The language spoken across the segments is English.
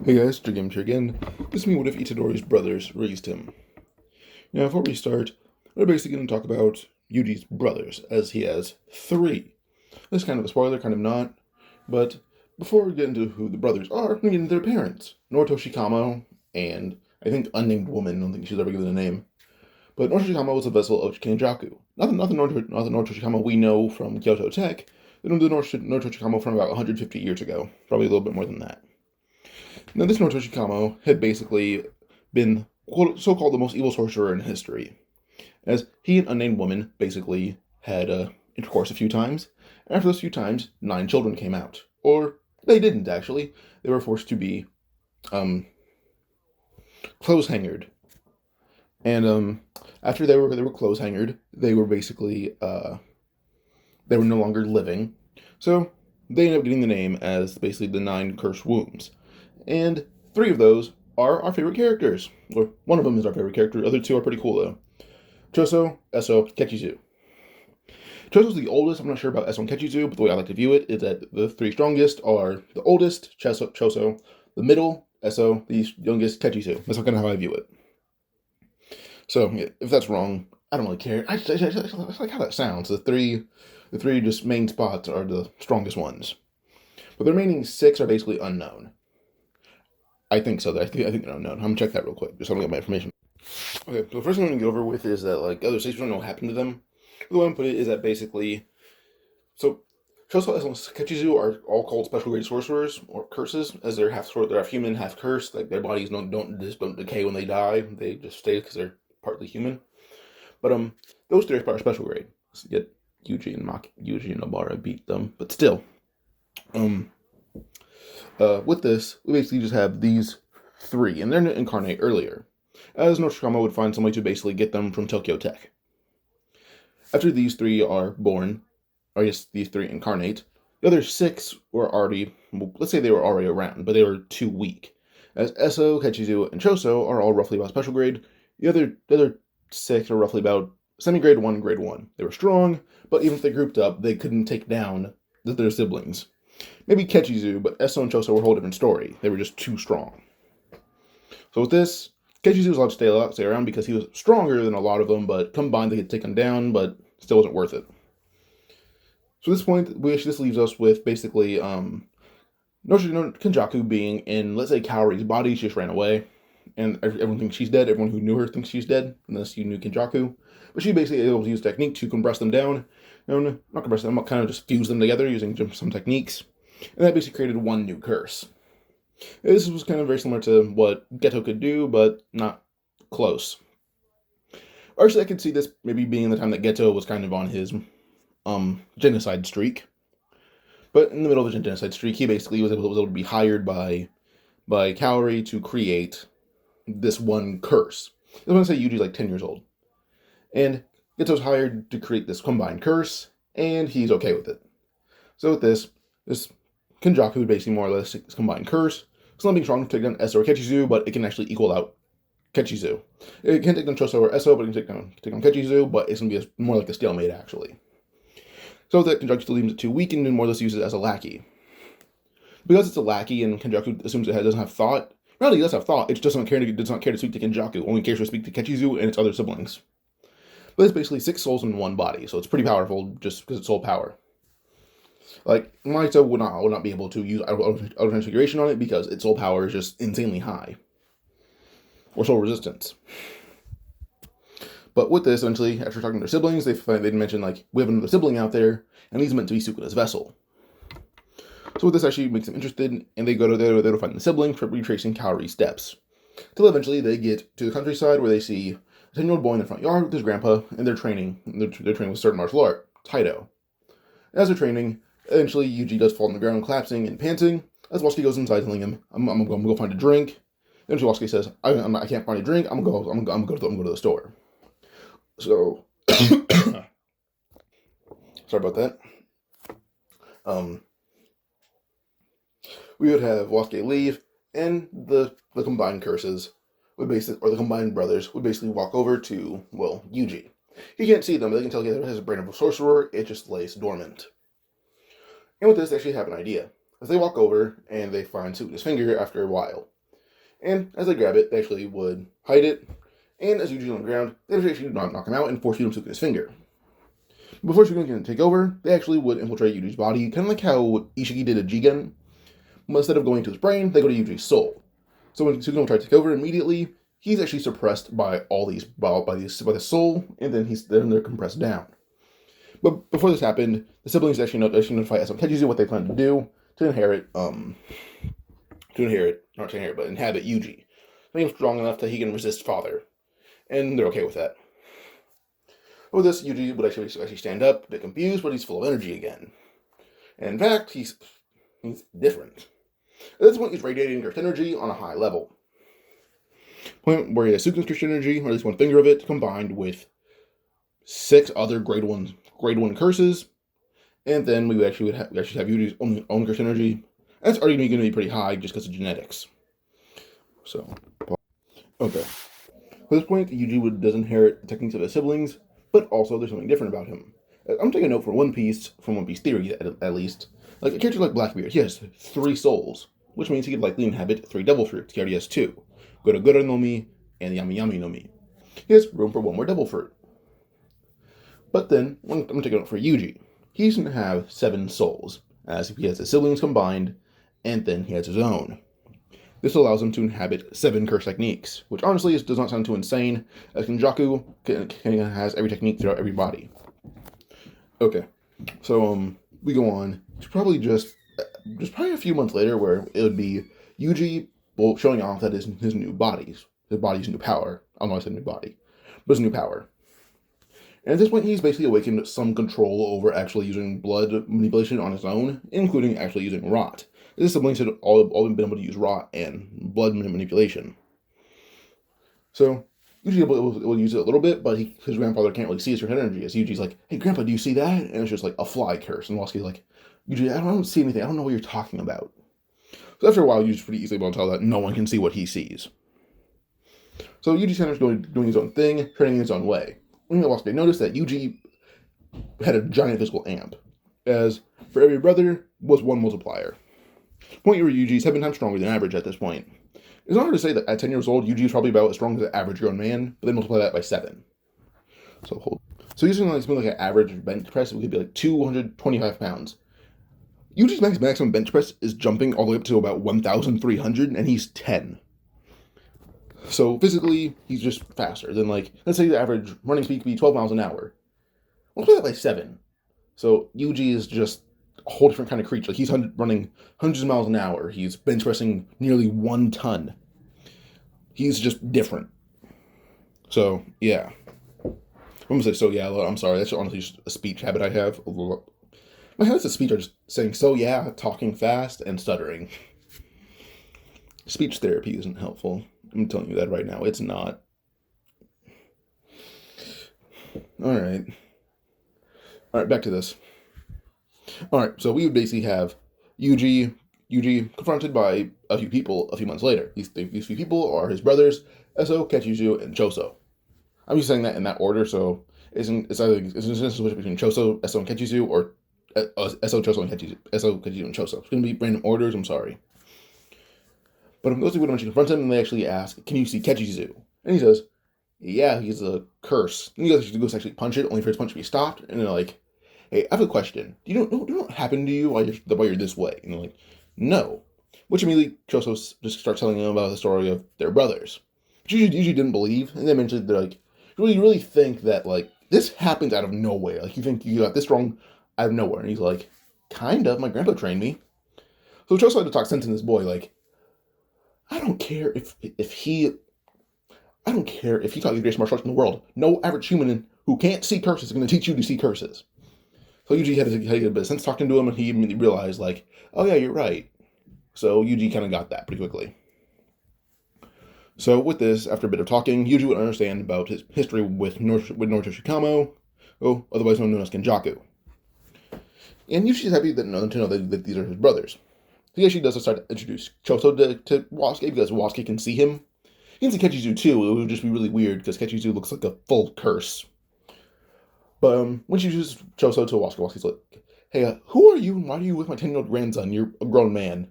Hey guys, Jay-Sensei here again. This is me. What if Itadori's brothers raised him? Now, before we start, we're basically going to talk about Yuji's brothers, as he has three. This is kind of a spoiler, kind of not. But before we get into who the brothers are, we're going to get into their parents. Naruto Shikamo and, I think, unnamed woman. I don't think she's ever given a name. But Naruto Shikamo was a vessel of Kenjaku. Not the Naruto Shikamo we know from Kyoto Tech. They know the Naruto Shikamo from about 150 years ago. Probably a little bit more than that. Now, this Naruto Shikamo had basically been so-called the most evil sorcerer in history, as he and unnamed woman basically had intercourse a few times. And after those few times, 9 children came out. Or they didn't, actually. They were forced to be clothes-hangered. And after they were clothes-hangered, they were basically they were no longer living. So they ended up getting the name as basically the 9 cursed wombs. And 3 of those are our favorite characters. Or one of them is our favorite character. The other 2 are pretty cool, though. Choso, Eso, Kechizu. Choso's the oldest. I'm not sure about Eso and Kechizu, but the way I like to view it is that the 3 strongest are the oldest, Choso, the middle, Eso, the youngest, Kechizu. That's kind of how I view it. So, if that's wrong, I don't really care. I like how that sounds. The three just main spots are the strongest ones. But the remaining 6 are basically unknown. I think so. I think they're unknown. I'm gonna check that real quick, just so I don't get my information. Okay, so the first thing I'm gonna get over with is that other states don't know what happened to them. The way I put it is that basically, so Choso and Kechizu are all called special grade sorcerers or curses, as they're half human, half cursed. Like their bodies don't decay when they die; they just stay because they're partly human. But those 3 are special grade. Yet Yuji and Nobara beat them, but still, with this, we basically just have these 3, and they're going to incarnate earlier, as Noshikama would find some way to basically get them from Tokyo Tech. After these 3 are born, or yes, these 3 incarnate, the other 6 were already, well, let's say they were already around, but they were too weak. As Eso, Kechizu, and Choso are all roughly about special grade, the other 6 are roughly about semi-grade 1, grade 1. They were strong, but even if they grouped up, they couldn't take down their siblings. Maybe Kechizu, but Eso and Choso were a whole different story. They were just too strong. So with this, Kechizu was allowed to stay around because he was stronger than a lot of them, but combined they could take him down, but still wasn't worth it. So at this point, this leaves us with basically Kenjaku being in, let's say, Kaori's body. She just ran away, and everyone thinks she's dead. Everyone who knew her thinks she's dead, unless you knew Kenjaku. But she basically able to use technique to compress them down. Not compress them, kind of just fuse them together using some techniques. And that basically created one new curse. This was kind of very similar to what Geto could do, but not close. Actually, I could see this maybe being the time that Geto was kind of on his genocide streak. But in the middle of the genocide streak, he basically was able to be hired by Kaori to create this one curse. I was going to say Yuji's like 10 years old. And Geto's hired to create this combined curse, and he's okay with it. So with this Kenjaku basically more or less combined curse. It's not being strong to take down Eso or Kechizu, but it can actually equal out Kechizu. It can't take down Choso or Eso, but it can take down Kechizu, but it's going to be more like a stalemate, actually. So that Kenjaku still leaves it too weak and more or less uses it as a lackey. Because it's a lackey and Kenjaku assumes it doesn't have thought, really, it does have thought, it just does not care to speak to Kenjaku, only cares to speak to Kechizu and its other siblings. But it's basically 6 souls in one body, so it's pretty powerful just because it's soul power. Like, Mahito would not be able to use auto transfiguration on it because its soul power is just insanely high. Or soul resistance. But with this, eventually, after talking to their siblings, they'd mention, we have another sibling out there, and he's meant to be Sukuna's vessel. So with this actually makes them interested, and they go to find the sibling for retracing Kaori's steps. Till eventually they get to the countryside where they see a 10-year-old boy in the front yard with his grandpa, and they're training. They're training with certain martial art, Taido. As they're training, eventually Yuji does fall on the ground, collapsing and panting. As Wasuke goes inside, telling him, "I'm gonna go find a drink." Eventually Wasuke says, "I can't find a drink. I'm gonna go to the store." So, sorry about that. We would have Wasuke leave, and the combined curses would basically, or the combined brothers would basically walk over to, well, Yuji. He can't see them, but they can tell he has a brain of a sorcerer. It just lays dormant. And with this, they actually have an idea. as they walk over and they find Sukuna's finger after a while. And as they grab it, they actually would hide it. And as Yuji's on the ground, they actually knock him out and force feed him Sukuna's finger. Before Sukuna can take over, they actually would infiltrate Yuji's body, kind of like how Ishiki did a Jigen. But instead of going to his brain, they go to Yuji's soul. So when Sukuna tries to take over immediately, he's actually suppressed by all these by the soul, and then they're compressed down. But before this happened, the siblings actually notify Eso Kechizu what they plan to do to inhabit Yuji. Make him strong enough that he can resist father. And they're okay with that. With this, Yuji would actually stand up, a bit confused, but he's full of energy again. And in fact, he's different. At this point, he's radiating cursed energy on a high level. Point where he has Sukuna's cursed energy, or at least one finger of it, combined with 6 other grade 1 curses, and then we actually have Yuji's own cursed energy. That's already going to be pretty high just because of genetics. So, okay. At this point, Yuji does inherit the techniques of his siblings, but also there's something different about him. I'm taking a note from One Piece Theory, at least. Like, a character like Blackbeard, he has 3 souls, which means he could likely inhabit 3 devil fruits. He already has 2. Gura no Mi and Yami Yami no Mi. He has room for 1 more devil fruit. But then, I'm taking a note for Yuji. He's going to have 7 souls, as he has his siblings combined, and then he has his own. This allows him to inhabit 7 curse techniques, which honestly does not sound too insane, as Kenjaku has every technique throughout every body. Okay, so we go on to probably just probably a few months later, where it would be Yuji showing off that his new body's new power. I don't know why I said new body, but his new power. And at this point, he's basically awakened some control over actually using blood manipulation on his own, including actually using rot. His siblings had all been able to use rot and blood manipulation. So, Yuji will use it a little bit, but his grandfather can't really see his energy. As Yuji's like, "Hey, Grandpa, do you see that?" And it's just like a fly curse. And Wasuke's like, "Yuji, I don't see anything. I don't know what you're talking about." So after a while, Yuji's pretty easily able to tell that no one can see what he sees. So Yuji's kind of doing his own thing, training his own way. Wasuke noticed that Yuji had a giant physical amp, as for every brother was 1 multiplier. Point where Yuji's 7 times stronger than average at this point. It's not hard to say that at 10 years old, Yuji is probably about as strong as an average grown man, but then multiply that by 7. So using something like an average bench press, it could be like 225 pounds. Yuji's maximum bench press is jumping all the way up to about 1,300, and he's 10. So physically, he's just faster than, like, let's say the average running speed could be 12 miles an hour. Multiply that by 7. So Yuji is just a whole different kind of creature. Like, he's running hundreds of miles an hour. He's bench pressing nearly 1 ton. He's just different. So, yeah. I'm going to say, so yeah, I'm sorry. That's honestly just a speech habit I have. My habits of speech are just saying, so yeah, talking fast, and stuttering. Speech therapy isn't helpful. I'm telling you that right now. It's not. Alright, back to this. Alright, so we would basically have Yuji confronted by a few people a few months later. These few people are his brothers, Eso, Kechizu, and Choso. I'm just saying that in that order, so it's a switch between Choso, Eso, and Kechizu, or Eso, Choso, and Kechizu. Eso, Kechizu, and Choso. It's going to be random orders, I'm sorry. But those people actually confront him, and they actually ask, "Can you see Kechizu?" And he says, "Yeah, he's a curse." And he goes to actually punch it, only for his punch to be stopped. And they're like, "Hey, I have a question. Do you know what happened to you while you're this way?" And they're like, "No." Which immediately Choso just starts telling them about the story of their brothers. Which usually didn't believe. And then eventually they're like, "You really think that, like, this happens out of nowhere? Like, you think you got this wrong out of nowhere?" And he's like, "Kind of. My grandpa trained me." So Choso had to talk sense in this boy, like, I don't care if he taught you the greatest martial arts in the world. No average human who can't see curses is going to teach you to see curses. So Yuji had to get a bit of sense talking to him, and he immediately realized, like, oh yeah, you're right. So Yuji kind of got that pretty quickly. So with this, after a bit of talking, Yuji would understand about his history with Naruto Shikamo, otherwise known as Kenjaku. And Yushi's happy to know that these are his brothers. He actually does decide to introduce Choso to Wasuke, because Wasuke can see him. He can see Kechizu too. It would just be really weird, because Kechizu looks like a full curse. But when she introduces Choso to Wasuke, Wasuke's like, hey, who are you and why are you with my 10-year-old grandson? You're a grown man.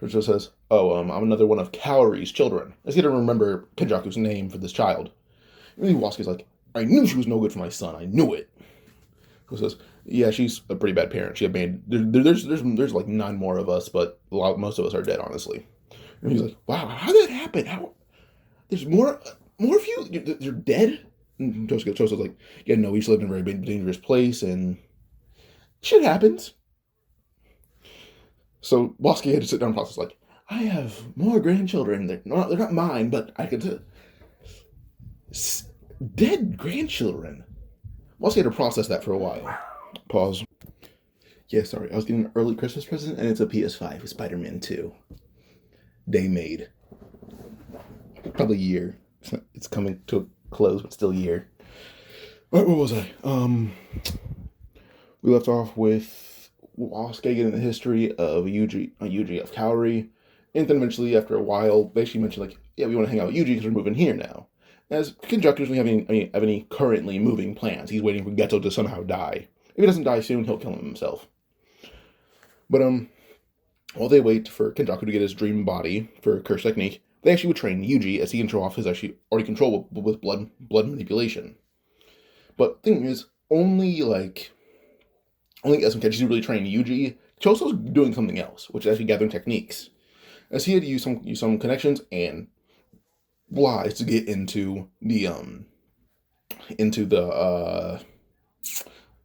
Jojo says, oh, I'm another one of Kaori's children. I just had to remember Kenjaku's name for this child. And then Wasuke's like, I knew she was no good for my son. I knew it. Who says, yeah, she's a pretty bad parent. She had made, there's like 9 more of us, but most of us are dead, honestly. And he's like, wow, how did that happen? There's more of you? You're dead? And Choso's like, yeah, no, we used to live in a very dangerous place, and shit happens. So Wasuke had to sit down and process, like, I have more grandchildren. They're not mine, but I could... dead grandchildren. Wasuke had to process that for a while. Pause. Yeah, sorry, I was getting an early Christmas present, and it's a PS5 with Spider-Man 2. Day made. Probably a year. It's coming to a close, but still a year. What was I? We left off with Wasuke getting the history of Yuji of Kaori, and then eventually, after a while, they actually mentioned, like, yeah, we want to hang out with Yuji because we're moving here now. As Kenjaku doesn't have any currently moving plans. He's waiting for Geto to somehow die. If he doesn't die soon, he'll kill himself. But, while they wait for Kenjaku to get his dream body for curse technique, they actually would train Yuji, as he can show off his actually already control with blood manipulation. But the thing is, only as Kenjaku really trained Yuji, Choso's doing something else, which is actually gathering techniques. As he had to use some connections and lies to get into the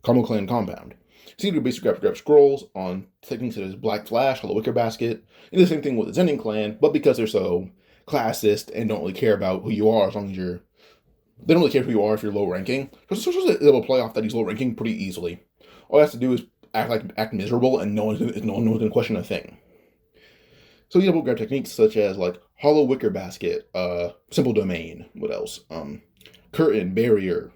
Kamo Clan compound. So he would basically grab scrolls on techniques such as Black Flash, Hollow Wicker Basket, and the same thing with the Zenin clan, but because they're so classist and don't really care about who you are as long as they don't really care who you are if you're low ranking. So able to play off that he's low ranking pretty easily. All he has to do is act miserable, and no one's gonna question a thing. So he's able to grab techniques such as like Hollow Wicker Basket, Simple Domain, what else? Curtain, Barrier.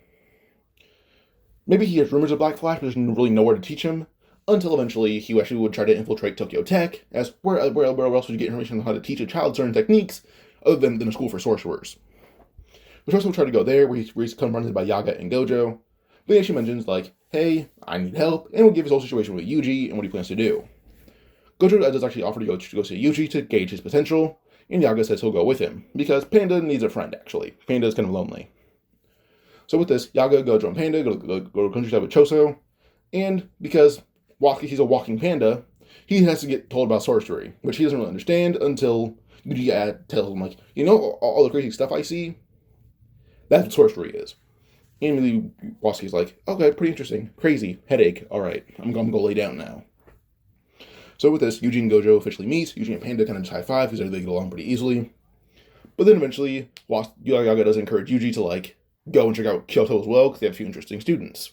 Maybe he has rumors of Black Flash, but there's really nowhere to teach him, until eventually he actually would try to infiltrate Tokyo Tech, as where else would you get information on how to teach a child certain techniques, other than a school for sorcerers. But Choso will try to go there, where he's confronted by Yaga and Gojo. But he actually mentions, like, hey, I need help, and will give his whole situation with Yuji and what he plans to do. Gojo does actually offer to go see Yuji to gauge his potential, and Yaga says he'll go with him, because Panda needs a friend, actually. Panda is kind of lonely. So with this, Yaga, Gojo, and Panda go to countryside with Choso, and because he's a walking panda, he has to get told about sorcery, which he doesn't really understand until Yuji tells him, like, you know, all the crazy stuff I see? That's what sorcery is. And immediately, Wasuke's like, okay, pretty interesting. Crazy. Headache. Alright, I'm gonna go lay down now. So with this, Yuji and Gojo officially meet. Yuji and Panda kind of just high-five because they get along pretty easily. But then eventually, Yaga does encourage Yuji to, like, go and check out Kyoto as well, because they have a few interesting students.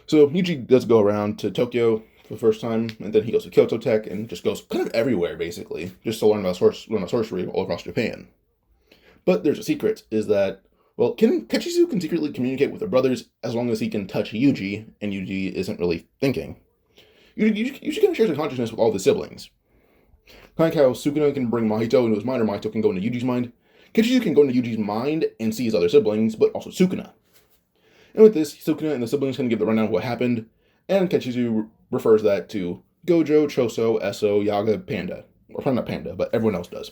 So Yuji does go around to Tokyo for the first time, and then he goes to Kyoto Tech, and just goes kind of everywhere, basically, just to learn about sorcery all across Japan. But there's a secret, is that, well, Kechizu can secretly communicate with their brothers as long as he can touch Yuji, and Yuji isn't really thinking. Yuji kind of shares a consciousness with all of his siblings. Kind of like how Sukuna can bring Mahito into his mind, or Mahito can go into Yuji's mind. Kechizu can go into Yuji's mind and see his other siblings, but also Sukuna. And with this, Sukuna and the siblings can give the rundown of what happened, and Kechizu refers that to Gojo, Choso, Eso, Yaga, Panda. Or probably not Panda, but everyone else does.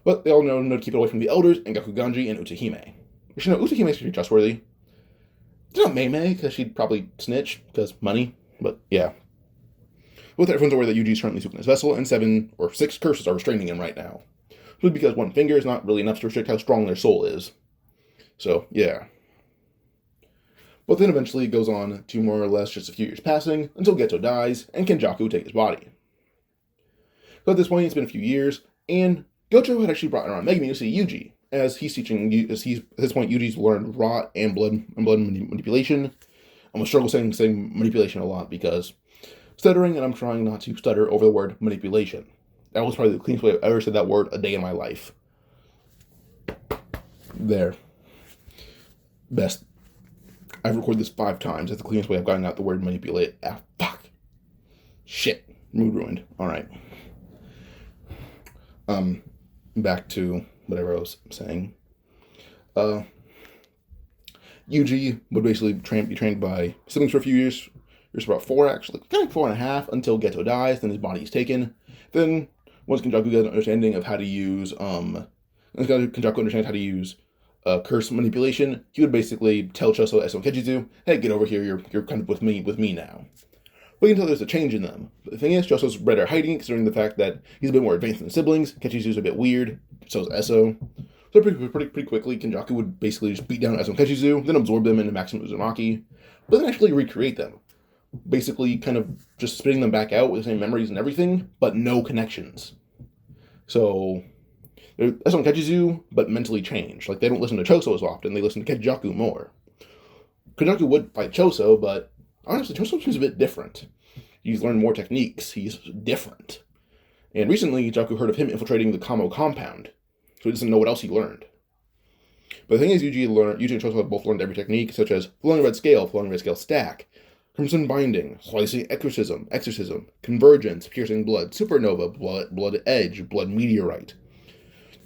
But they all know to keep it away from the elders, and Gakuganji, and Utahime. You should know, Utahime is pretty trustworthy. It's not Meimei, because she'd probably snitch, because money, but yeah. With everyone's aware that Yuji is currently Sukuna's vessel, and 7 or 6 curses are restraining him right now. Simply because one finger is not really enough to restrict how strong their soul is. So, yeah. But then eventually it goes on to more or less just a few years passing, until Geto dies, and Kenjaku take his body. So at this point, it's been a few years, and Gojo had actually brought around Megumi to see Yuji, as he's teaching, at this point, Yuji's learned rot and blood manipulation. I'm going to struggle saying manipulation a lot, because stuttering, and I'm trying not to stutter over the word manipulation. That was probably the cleanest way I've ever said that word a day in my life. There. Best. I've recorded this 5 times. That's the cleanest way I've gotten out the word manipulate. Ah, fuck. Shit. Mood ruined. Alright. Back to whatever I was saying. Yuji would basically be trained by siblings for a few years There's about 4 actually, kind of 4.5 until Geto dies. Then his body is taken. Then once Kenjaku gets an understanding of how to use Kenjaku understands how to use curse manipulation, he would basically tell Choso as Kejitsu, hey, get over here, you're kind of with me now. But you can tell there's a change in them. But the thing is, Choso's better at hiding, considering the fact that he's a bit more advanced than the siblings. Kejitsu's a bit weird, so is Eso. So pretty quickly, Kenjaku would basically just beat down Eso and Kejitsu, then absorb them into Maximum Uzumaki, but then actually recreate them. Basically kind of just spitting them back out with the same memories and everything, but no connections. So they're Eso and Kejitsu, but mentally changed. Like, they don't listen to Choso as often, they listen to Kenjaku more. Kenjaku would fight Choso, but honestly, Choso seems a bit different. He's learned more techniques. He's different. And recently, Kenjaku heard of him infiltrating the Kamo compound, so he doesn't know what else he learned. But the thing is, Yuji and Choso have both learned every technique, such as flowing red scale stack, crimson binding, slicing exorcism, convergence, piercing blood, supernova, blood edge, blood meteorite.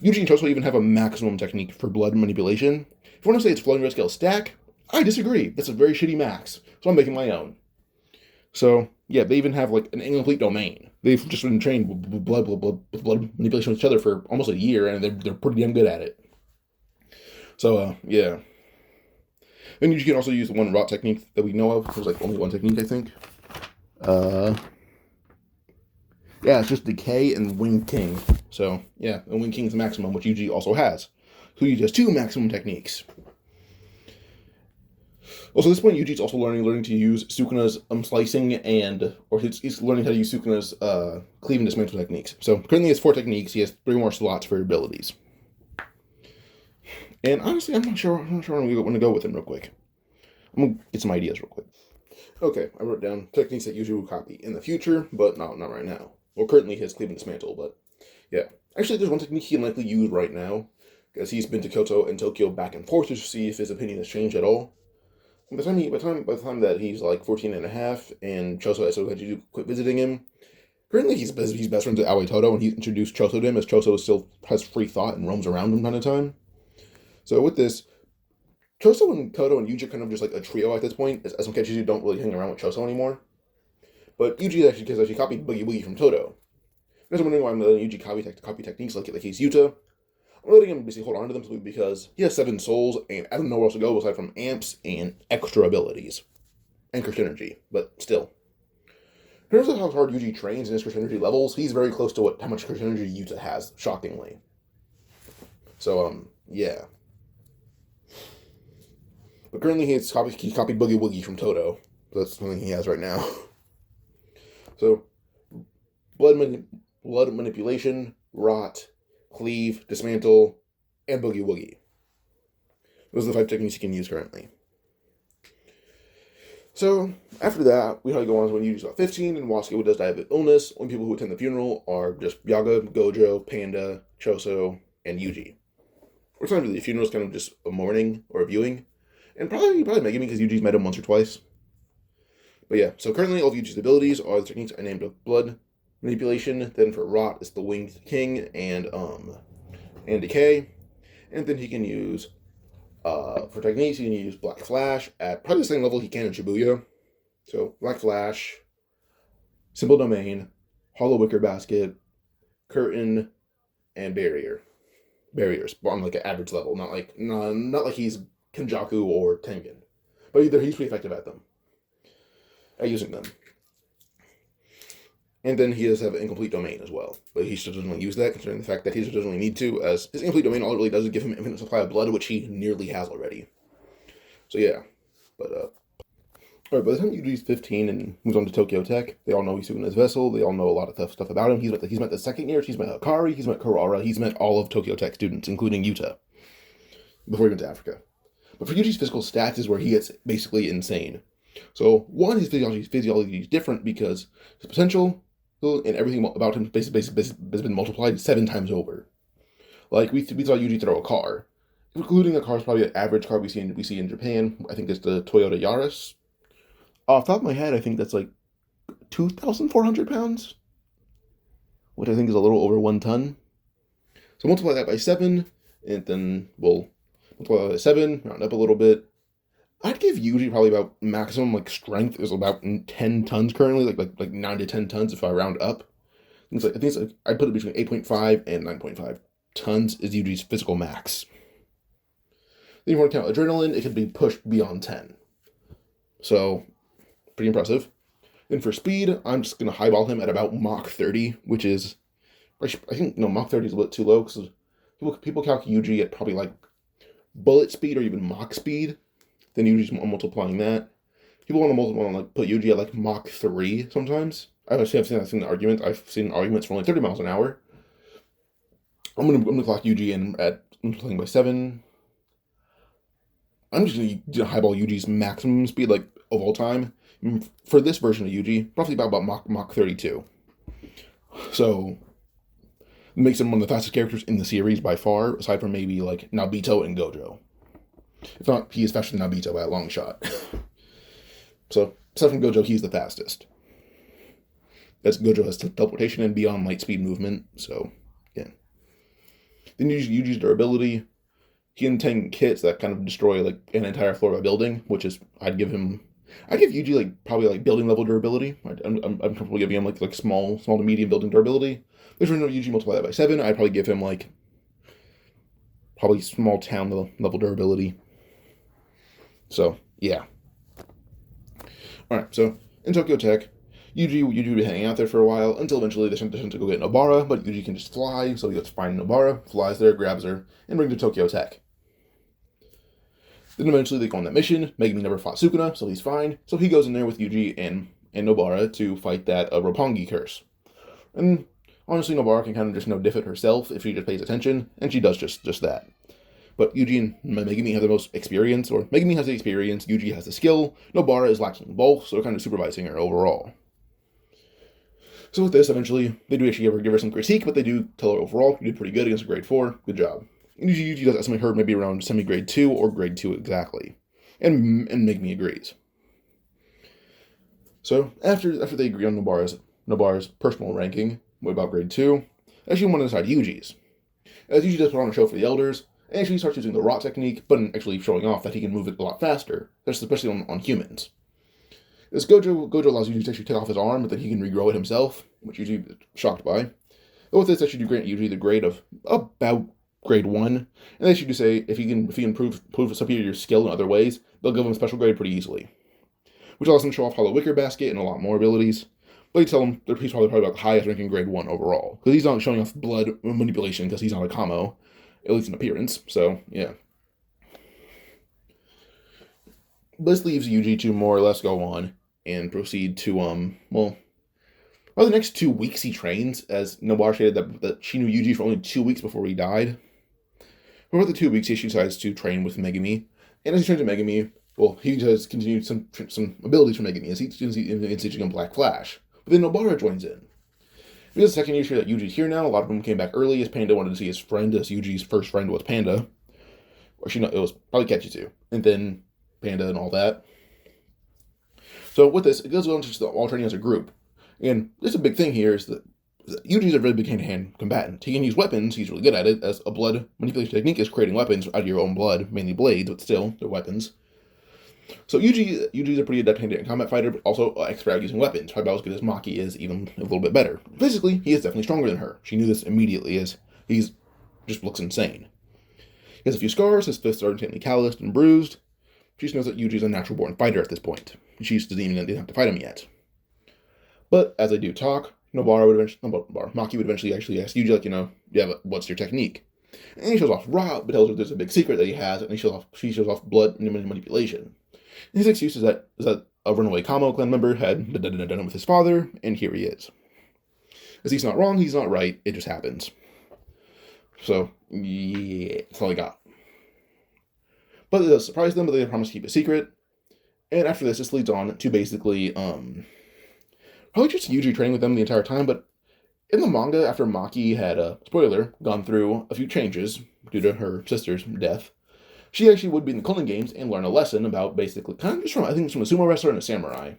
Yuji and Choso even have a maximum technique for blood manipulation. If you want to say it's flowing red scale stack, I disagree. That's a very shitty max, so I'm making my own. So, yeah, they even have, like, an incomplete domain. They've just been trained with blood manipulation with each other for almost a year, and they're pretty damn good at it. So, yeah. Then you can also use the one rot technique that we know of. There's, like, only one technique, I think. Yeah, it's just Decay and Wing King. So, yeah, and Wing King's maximum, which Yuji also has. So Yuji has 2 maximum techniques. Also, at this point, Yuji's also learning to use Sukuna's slicing or he's learning how to use Sukuna's cleave and dismantle techniques. So currently he has 4 techniques. He has 3 more slots for abilities. And honestly, I'm not sure I'm going to go with him real quick. I'm going to get some ideas real quick. Okay, I wrote down techniques that Yuji will copy in the future, but not right now. Well, currently he has cleave and dismantle, but yeah. Actually, there's one technique he can likely use right now, because he's been to Kyoto and Tokyo back and forth to see if his opinion has changed at all. By the time that he's like 14 and a half and Choso Eso Kejitsu quit visiting him, currently he's best friends with Aoi Todo, and he's introduced Choso to him as Choso still has free thought and roams around from time to time. So with this, Choso and Todo and Yuji are kind of just like a trio at this point, as Eso Kejitsu don't really hang around with Choso anymore. But Yuji actually copied Boogie Woogie from Todo. You guys are wondering why I'm letting Yuji copy techniques like he's Yuta. I'm letting him basically hold on to them because he has 7 souls, and I don't know where else to go aside from amps and extra abilities. And Cursed Energy, but still. In terms of how hard Yuji trains in his Cursed Energy levels, he's very close to how much Cursed Energy Yuta has, shockingly. So, yeah. But currently he copied Boogie Woogie from Todo. That's something he has right now. So, blood manipulation, rot, cleave, dismantle, and Boogie Woogie. Those are the 5 techniques you can use currently. So, after that, we go on to when Yuji's about 15, and Wasuke does die of illness. Only people who attend the funeral are just Yaga, Gojo, Panda, Choso, and Yuji. It's not really a funeral, it's kind of just a mourning or a viewing. And probably Megumi, because Yuji's met him once or twice. But yeah, so currently all of Yuji's abilities are the techniques I named of blood manipulation. Then for rot, it's the Winged King and Decay. And then he can use, for techniques, he can use Black Flash at probably the same level he can in Shibuya. So Black Flash, Simple Domain, Hollow Wicker Basket, Curtain, and Barriers, on like an average level, not like he's Kenjaku or Tengen. But he's pretty effective at them. At using them. And then he does have an incomplete domain as well. But he still doesn't really use that, considering the fact that he doesn't really need to, as his incomplete domain, all it really does is give him an infinite supply of blood, which he nearly has already. So yeah. But, alright, by the time Yuji's 15 and moves on to Tokyo Tech, they all know he's Sukuna's vessel, they all know a lot of stuff about him. He's met the second years, he's met Hikari, he's met Kurara, he's met all of Tokyo Tech students, including Yuta, before he went to Africa. But for Yuji's physical stats is where he gets basically insane. So, one, his physiology is different because his potential and everything about him basically has been multiplied 7 times over. Like, we saw Yuji throw a car. Including a car is probably an average car we see in Japan. I think it's the Toyota Yaris. Off the top of my head, I think that's like 2,400 pounds, which I think is a little over 1 ton. So multiply that by 7, and then we'll multiply that by 7, round up a little bit. I'd give Yuji probably about maximum like strength is about 10 tons currently, like 9 to 10 tons if I round up. I think it's like I'd put it between 8.5 and 9.5 tons is Yuji's physical max. Then you want to count adrenaline, it could be pushed beyond 10. So, pretty impressive. Then for speed, I'm just going to highball him at about Mach 30, which is, I think, no, Mach 30 is a bit too low, because people calculate Yuji at probably like bullet speed or even Mach speed. Then Yuji's multiplying that. People want to like put Yuji at like Mach 3 sometimes. I've seen the argument. I've seen arguments for only 30 miles an hour. I'm gonna clock Yuji in at multiplying by 7. I'm just gonna highball Yuji's maximum speed like of all time. For this version of Yuji, roughly about Mach 32. So it makes him one of the fastest characters in the series by far, aside from maybe like Nobito and Gojo. If not, he is faster than Nobito by a long shot. So, aside from Gojo, he's the fastest. As Gojo has teleportation and beyond light speed movement, so, yeah. Then Yuji's durability. He can tank kits that kind of destroy, like, an entire floor of a building, which is, I'd give Yuji, like, probably, like, building level durability. I'm comfortable giving him, like small to medium building durability. There's no Yuji multiply that by 7. I'd probably give him, like, probably small town level durability. So, yeah. Alright, so, in Tokyo Tech, Yuji will be hanging out there for a while, until eventually they send to go get Nobara, but Yuji can just fly, so he goes to find Nobara, flies there, grabs her, and brings her to Tokyo Tech. Then eventually they go on that mission. Megumi never fought Sukuna, so he's fine, so he goes in there with Yuji and Nobara to fight that Roppongi curse. And honestly, Nobara can kind of just diff it herself if she just pays attention, and she does just that. But Yuji and Megumi have the most experience, or Megumi has the experience, Yuji has the skill, Nobara is lacking both, so they're kind of supervising her overall. So with this, eventually, they do actually give her some critique, but they do tell her overall, you did pretty good against a grade 4, good job. And Yuji does estimate her maybe around semi-grade 2 or grade 2 exactly. And Megumi agrees. So, after they agree on Nobara's personal ranking, what about grade 2? Actually, want to decide Yuji's. As Yuji does put on a show for the elders, and actually starts using the rot technique, but actually showing off that he can move it a lot faster, especially on humans. This Gojo allows Yuji to actually take off his arm, but then he can regrow it himself, which Yuji is shocked by. But with this, actually do grant Yuji the grade of about grade 1, and they should do say if he can prove superior skill in other ways, they'll give him a special grade pretty easily. Which allows him to show off Hollow Wicker Basket and a lot more abilities. But they tell him he's probably about the highest ranking grade 1 overall. Because he's not showing off blood manipulation because he's not a Kamo, at least in appearance, so yeah. This leaves Yuji to more or less go on and proceed to, well, the next 2 weeks he trains, as Nobara stated that she knew Yuji for only 2 weeks before he died. Over the 2 weeks, he decides to train with Megumi, and as he trains with Megumi, well, he does continue some abilities from Megumi, as he's teaching him Black Flash. But then Nobara joins in. Because the second year that Yuji's here now, a lot of them came back early, as Panda wanted to see his friend, as Yuji's first friend was Panda. Or it was probably Ketchitsu, and then Panda and all that. So with this, it goes on to all training as a group. And this is a big thing here, is that Yuji's a really big hand-to-hand combatant. He can use weapons, he's really good at it, as a blood manipulation technique is creating weapons out of your own blood, mainly blades, but still, they're weapons. So Yuji's a pretty adept hand-to-hand combat fighter, but also expert at using weapons, probably about as good as Maki is, even a little bit better. Physically, he is definitely stronger than her. She knew this immediately, as he just looks insane. He has a few scars, his fists are intently calloused and bruised. She just knows that Yuji's a natural-born fighter at this point. She just didn't even have to fight him yet. But as they do talk, Maki would eventually actually ask Yuji, what's your technique? And he shows off rot, but tells her there's a big secret that he has, and she shows off blood manipulation. And his excuse is that a runaway Kamo clan member had done it with his father, and here he is. As he's not wrong, he's not right, it just happens. So, yeah, that's all I got. But it does surprise them, but they promise to keep it secret. And after this leads on to basically, probably just Yuji training with them the entire time, but in the manga, after Maki had, spoiler, gone through a few changes due to her sister's death, she actually would be in the Culling Games and learn a lesson about basically, kind of just from a sumo wrestler and a samurai.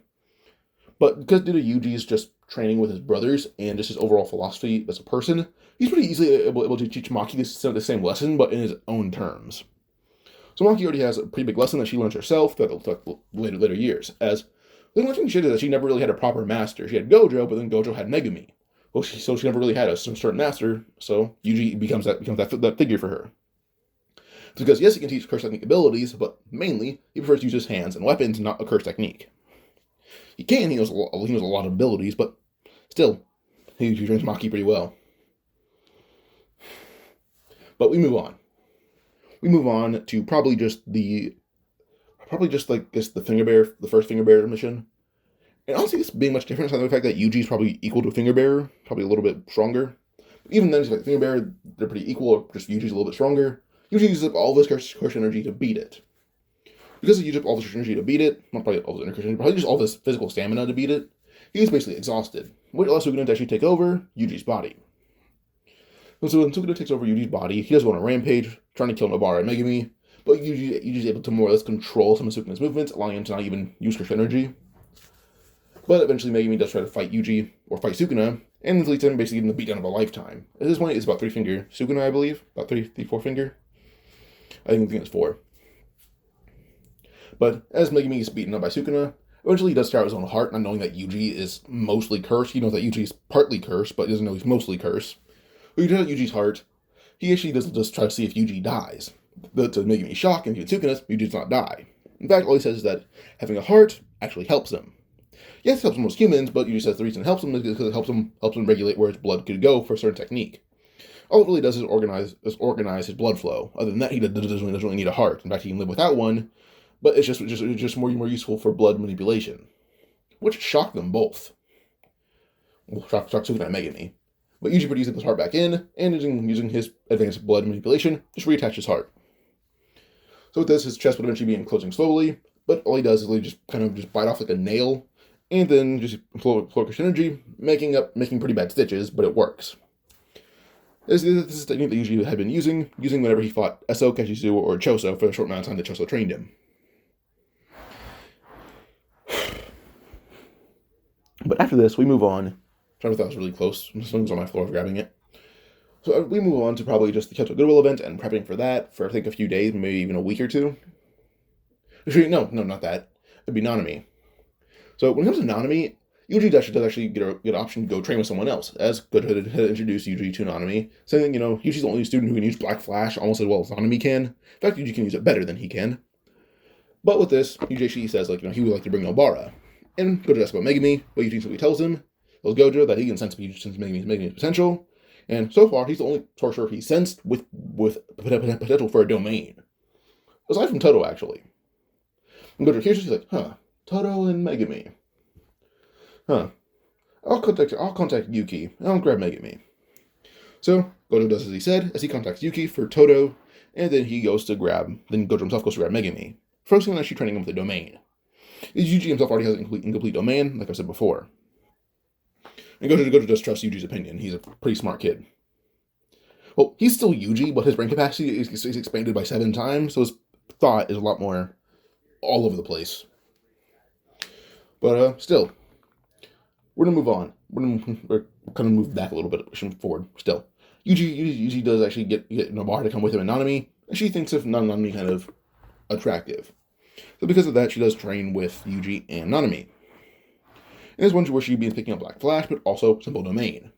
But because due to Yuji's just training with his brothers and just his overall philosophy as a person, he's pretty easily able to teach Maki the same lesson, but in his own terms. So Maki already has a pretty big lesson that she learns herself throughout the later years, as the only thing she did is that she never really had a proper master. She had Gojo, but then Gojo had Megumi. Well, so she never really had some certain master, so Yuji becomes that figure for her. It's because, yes, he can teach curse technique abilities, but mainly, he prefers to use his hands and weapons, not a curse technique. He knows a lot of abilities, but still, he trains Maki pretty well. But we move on. We move on to probably just the Finger Bear, the first Finger Bear mission. And I don't see this being much different, aside from the fact that Yuji is probably equal to Finger Bear, probably a little bit stronger. But even then, like Finger Bear, they're pretty equal, just Yuji's a little bit stronger. Yuji uses up all of his curse energy to beat it. Because he uses up all of his energy to beat it, not probably all of his curse energy, probably just all of his physical stamina to beat it, he's basically exhausted. What allows Suguna to actually take over Yuji's body. So when Suguna takes over Yuji's body, he does go on a rampage, trying to kill Nobara and Megumi, but Yuji's able to more or less control some of Sukuna's movements, allowing him to not even use curse energy. But eventually Megumi does try to fight Yuji, or fight Sukuna, and this leads to him basically getting the beatdown of a lifetime. At this point, it's about 3-finger Sukuna, I believe. About 4-finger. I think it's 4. But as Megumi is beaten up by Sukuna, eventually he does tear out his own heart, not knowing that Yuji is mostly cursed. He knows that Yuji is partly cursed, but he doesn't know he's mostly cursed. When he tears out Yuji's heart, he actually does just try to see if Yuji dies. But to Megumi's shock and even Sukuna's, Yuji does not die. In fact, all he says is that having a heart actually helps him. Yes, it helps most humans, but Yuji says the reason it helps him is because it helps him regulate where his blood could go for a certain technique. All it really does is organize his blood flow. Other than that, he doesn't really need a heart. In fact, he can live without one, but it's just more useful for blood manipulation, which shocked them both. Well, shocked Sukuna and Megumi. But Yuji put using his heart back in, and using his advanced blood manipulation, just reattach his heart. So with this, his chest would eventually be enclosing slowly, but all he does is he just kind of bite off like a nail, and then just flow curse energy, making pretty bad stitches, but it works. This is a technique that Yuji had been using whenever he fought Eso, Keshizu, or Choso for the short amount of time that Choso trained him. But after this, we move on. I thought that was really close. Something's on my floor, grabbing it. So we move on to probably just the Kyoto Goodwill event and prepping for that for I think a few days, maybe even a week or two. Actually, no, not that. It'd be Nanami. So when it comes to Nanami, Yuji does actually get an option to go train with someone else, as Goodwill had introduced Yuji to Nanami, saying that, Yuji's the only student who can use Black Flash almost as well as Nanami can. In fact, Yuji can use it better than he can. But with this, Yuji actually says, he would like to bring Nobara. And Gojo asks about Megumi, but Yuji simply tells him, tells Gojo that he can sense Megumi's potential, and so far, he's the only sorcerer he's sensed with potential for a domain. Aside from Toto, actually. And Gojo hears this, he's like, Toto and Megumi. I'll contact Yuki, and I'll grab Megumi. So, Gojo does as he said, as he contacts Yuki for Toto, and then Gojo himself goes to grab Megumi, focusing on actually training him with a domain. Yuji himself already has an incomplete domain, like I said before. And Gojo just trusts Yuji's opinion. He's a pretty smart kid. Well, he's still Yuji, but his brain capacity is expanded by 7 times, so his thought is a lot more all over the place. But still, we're gonna move on. We're kind of move back a little bit, pushing forward. Still, Yuji does actually get Nobara to come with him and Nanami, and she thinks of Nanami kind of attractive. So because of that, she does train with Yuji and Nanami. And there's one where she begins picking up Black Flash, but also Simple Domain.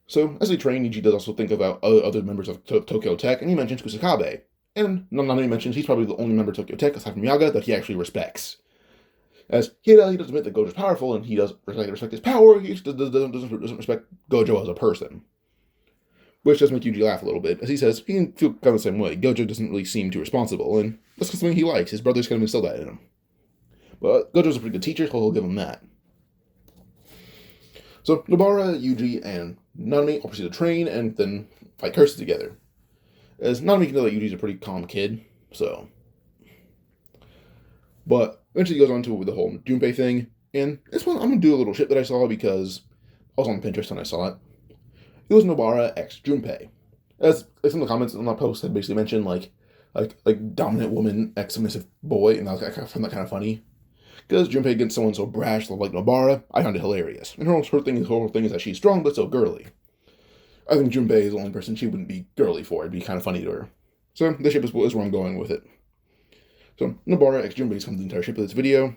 So, as they train, Yuji does also think about other members of Tokyo Tech, and he mentions Kusakabe. And Nanami mentions he's probably the only member of Tokyo Tech, aside from Yaga, that he actually respects. As he does admit that Gojo's powerful, and he does respect his power, he just doesn't respect Gojo as a person. Which does make Yuji laugh a little bit, as he says he can feel kind of the same way. Gojo doesn't really seem too responsible, and that's something he likes. His brother's kind of instilled that in him. But Gojo's a pretty good teacher, so he'll give him that. So, Nobara, Yuji, and Nanami all proceed to train and then fight curses together. As Nanami can know that Yuji's a pretty calm kid, so. But eventually he goes on to the whole Junpei thing, and this one I'm going to do a little shit that I saw because I was on Pinterest when I saw it. It was Nobara x Junpei. As some of the comments on that post had basically mentioned, like dominant woman x submissive boy, and I found that kind of funny. Because Junpei against someone so brash like Nobara, I found it hilarious. And her whole thing is that she's strong but so girly. I think Junpei is the only person she wouldn't be girly for. It'd be kind of funny to her. So this ship is where I'm going with it. So Nobara asks Junpei to come to the entire ship of this video,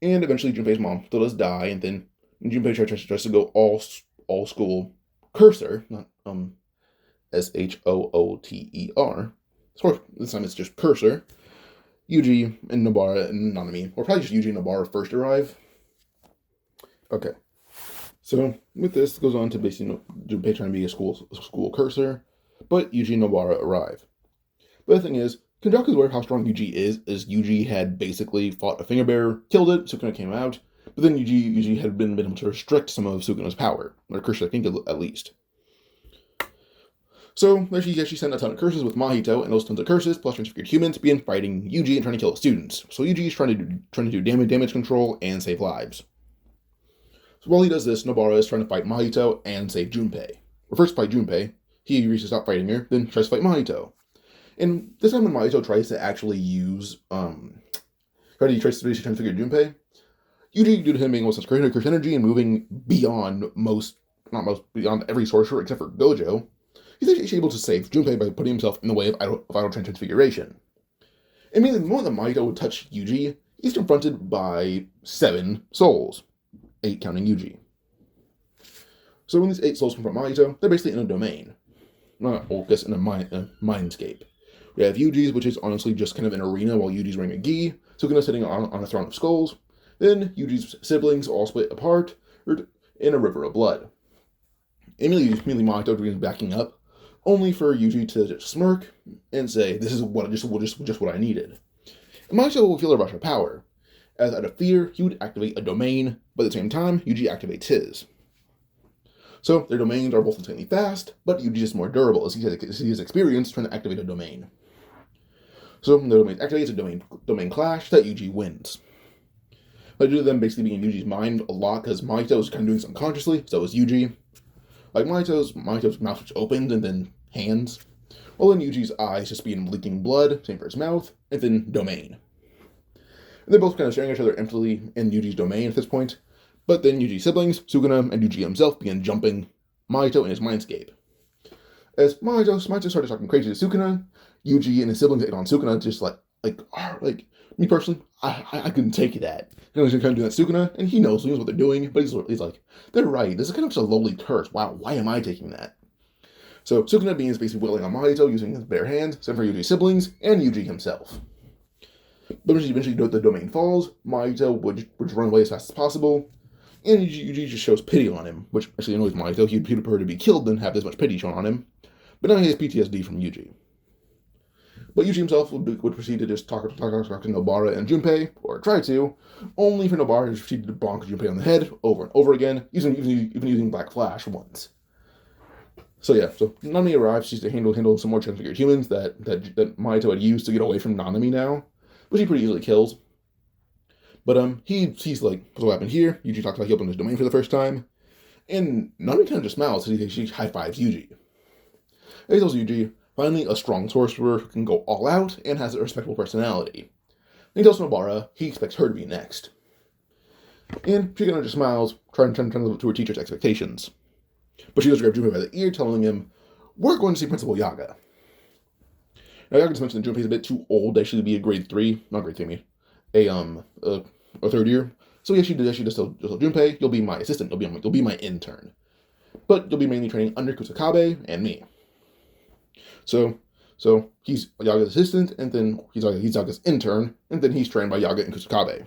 and eventually Junpei's mom still does die, and then Junpei tries to go all school cursor, not SHOOTER. So this time it's just cursor. Yuji and Nobara and Nanami, or probably just Yuji and Nobara first arrive. Okay. So with this, it goes on to basically Junpei trying to be a school cursor, but Yuji and Nobara arrive. But the thing is, Kenjaku's aware of how strong Yuji is Yuji had basically fought a finger bearer, killed it, Sukuna came out, but then Yuji had been able to restrict some of Sukuna's power, or curse, I think, at least. So there she sent a ton of curses with Mahito, and those tons of curses, plus transfigured humans, begin fighting Yuji and trying to kill the students. So Yuji is trying to do damage control and save lives. So while he does this, Nobara is trying to fight Mahito and save Junpei. Or first fight Junpei, he agrees to stop fighting her, then tries to fight Mahito. And this time when Mahito tries to actually use, tries to transfigure Junpei, Yuji, due to him being able to create curse energy and moving beyond beyond every sorcerer except for Gojo, he's actually able to save Junpei by putting himself in the way of Idle Transfiguration. Immediately, the moment that Mahito would touch Yuji, he's confronted by 7 souls. 8 counting Yuji. So when these 8 souls come from Mahito, they're basically in a domain. Not, I guess, in a mindscape. We have Yuji's, which is honestly just kind of an arena while Yuji's wearing a gi, Sukuna's sitting on a throne of skulls. Then Yuji's siblings all split apart in a river of blood. Immediately Mahito begins backing up, only for Yuji to just smirk and say, "This is just what I needed." And Mahito will feel a rush of power, as out of fear, he would activate a domain, but at the same time, Yuji activates his. So their domains are both insanely fast, but Yuji is more durable, as he has experience trying to activate a domain. So the domain activates a domain clash that Yuji wins. Due to them basically being in Yuji's mind a lot, because Mahito is kind of doing this unconsciously, so is Yuji. Like Mahito's mouth switch opened and then hands, while then Yuji's eyes just being leaking blood, same for his mouth, and then domain. And they're both kind of staring at each other emptily in Yuji's domain at this point, but then Yuji's siblings, Sukuna, and Yuji himself begin jumping Mahito in his mindscape. As Mahito started talking crazy to Sukuna, Yuji and his siblings get on Sukuna, just like me personally, I couldn't take that. You know, he's kind of doing that Sukuna, and he knows what they're doing, but he's like, they're right, this is kind of just a lowly curse, wow, why am I taking that? So Sukuna begins basically wailing on Mahito using his bare hands, sent for Yuji's siblings, and Yuji himself. But eventually the domain falls, Mahito would run away as fast as possible, and Yuji just shows pity on him, which actually annoys Mahito. He'd prefer to be killed than have this much pity shown on him, but now he has PTSD from Yuji. But Yuji himself would proceed to just talk to Nobara and Junpei, or try to, only for Nobara to proceed to bonk Junpei on the head over and over again, even using Black Flash once. So yeah, so Nanami arrives. She's to handle some more transfigured humans that Mahito had used to get away from Nanami now, which he pretty easily kills. But he's like, what's what happened here? Yuji talks about he opened his domain for the first time, and Nanami kind of just smiles as she high fives Yuji. And he tells Yuji, finally a strong sorcerer who can go all out and has a respectable personality. And he tells Nobara he expects her to be next. And she kind of just smiles, trying to live up to her teacher's expectations. But she does grab Junpei by the ear, telling him, "We're going to see Principal Yaga." Now, Yaga just mentioned that Junpei's a bit too old to actually be a grade 3, not grade 3, a third year. So yeah, she does tell Junpei, "You'll be my assistant, you'll be my intern. But you'll be mainly training under Kusakabe and me." So he's Yaga's assistant, and then he's Yaga's intern, and then he's trained by Yaga and Kusakabe.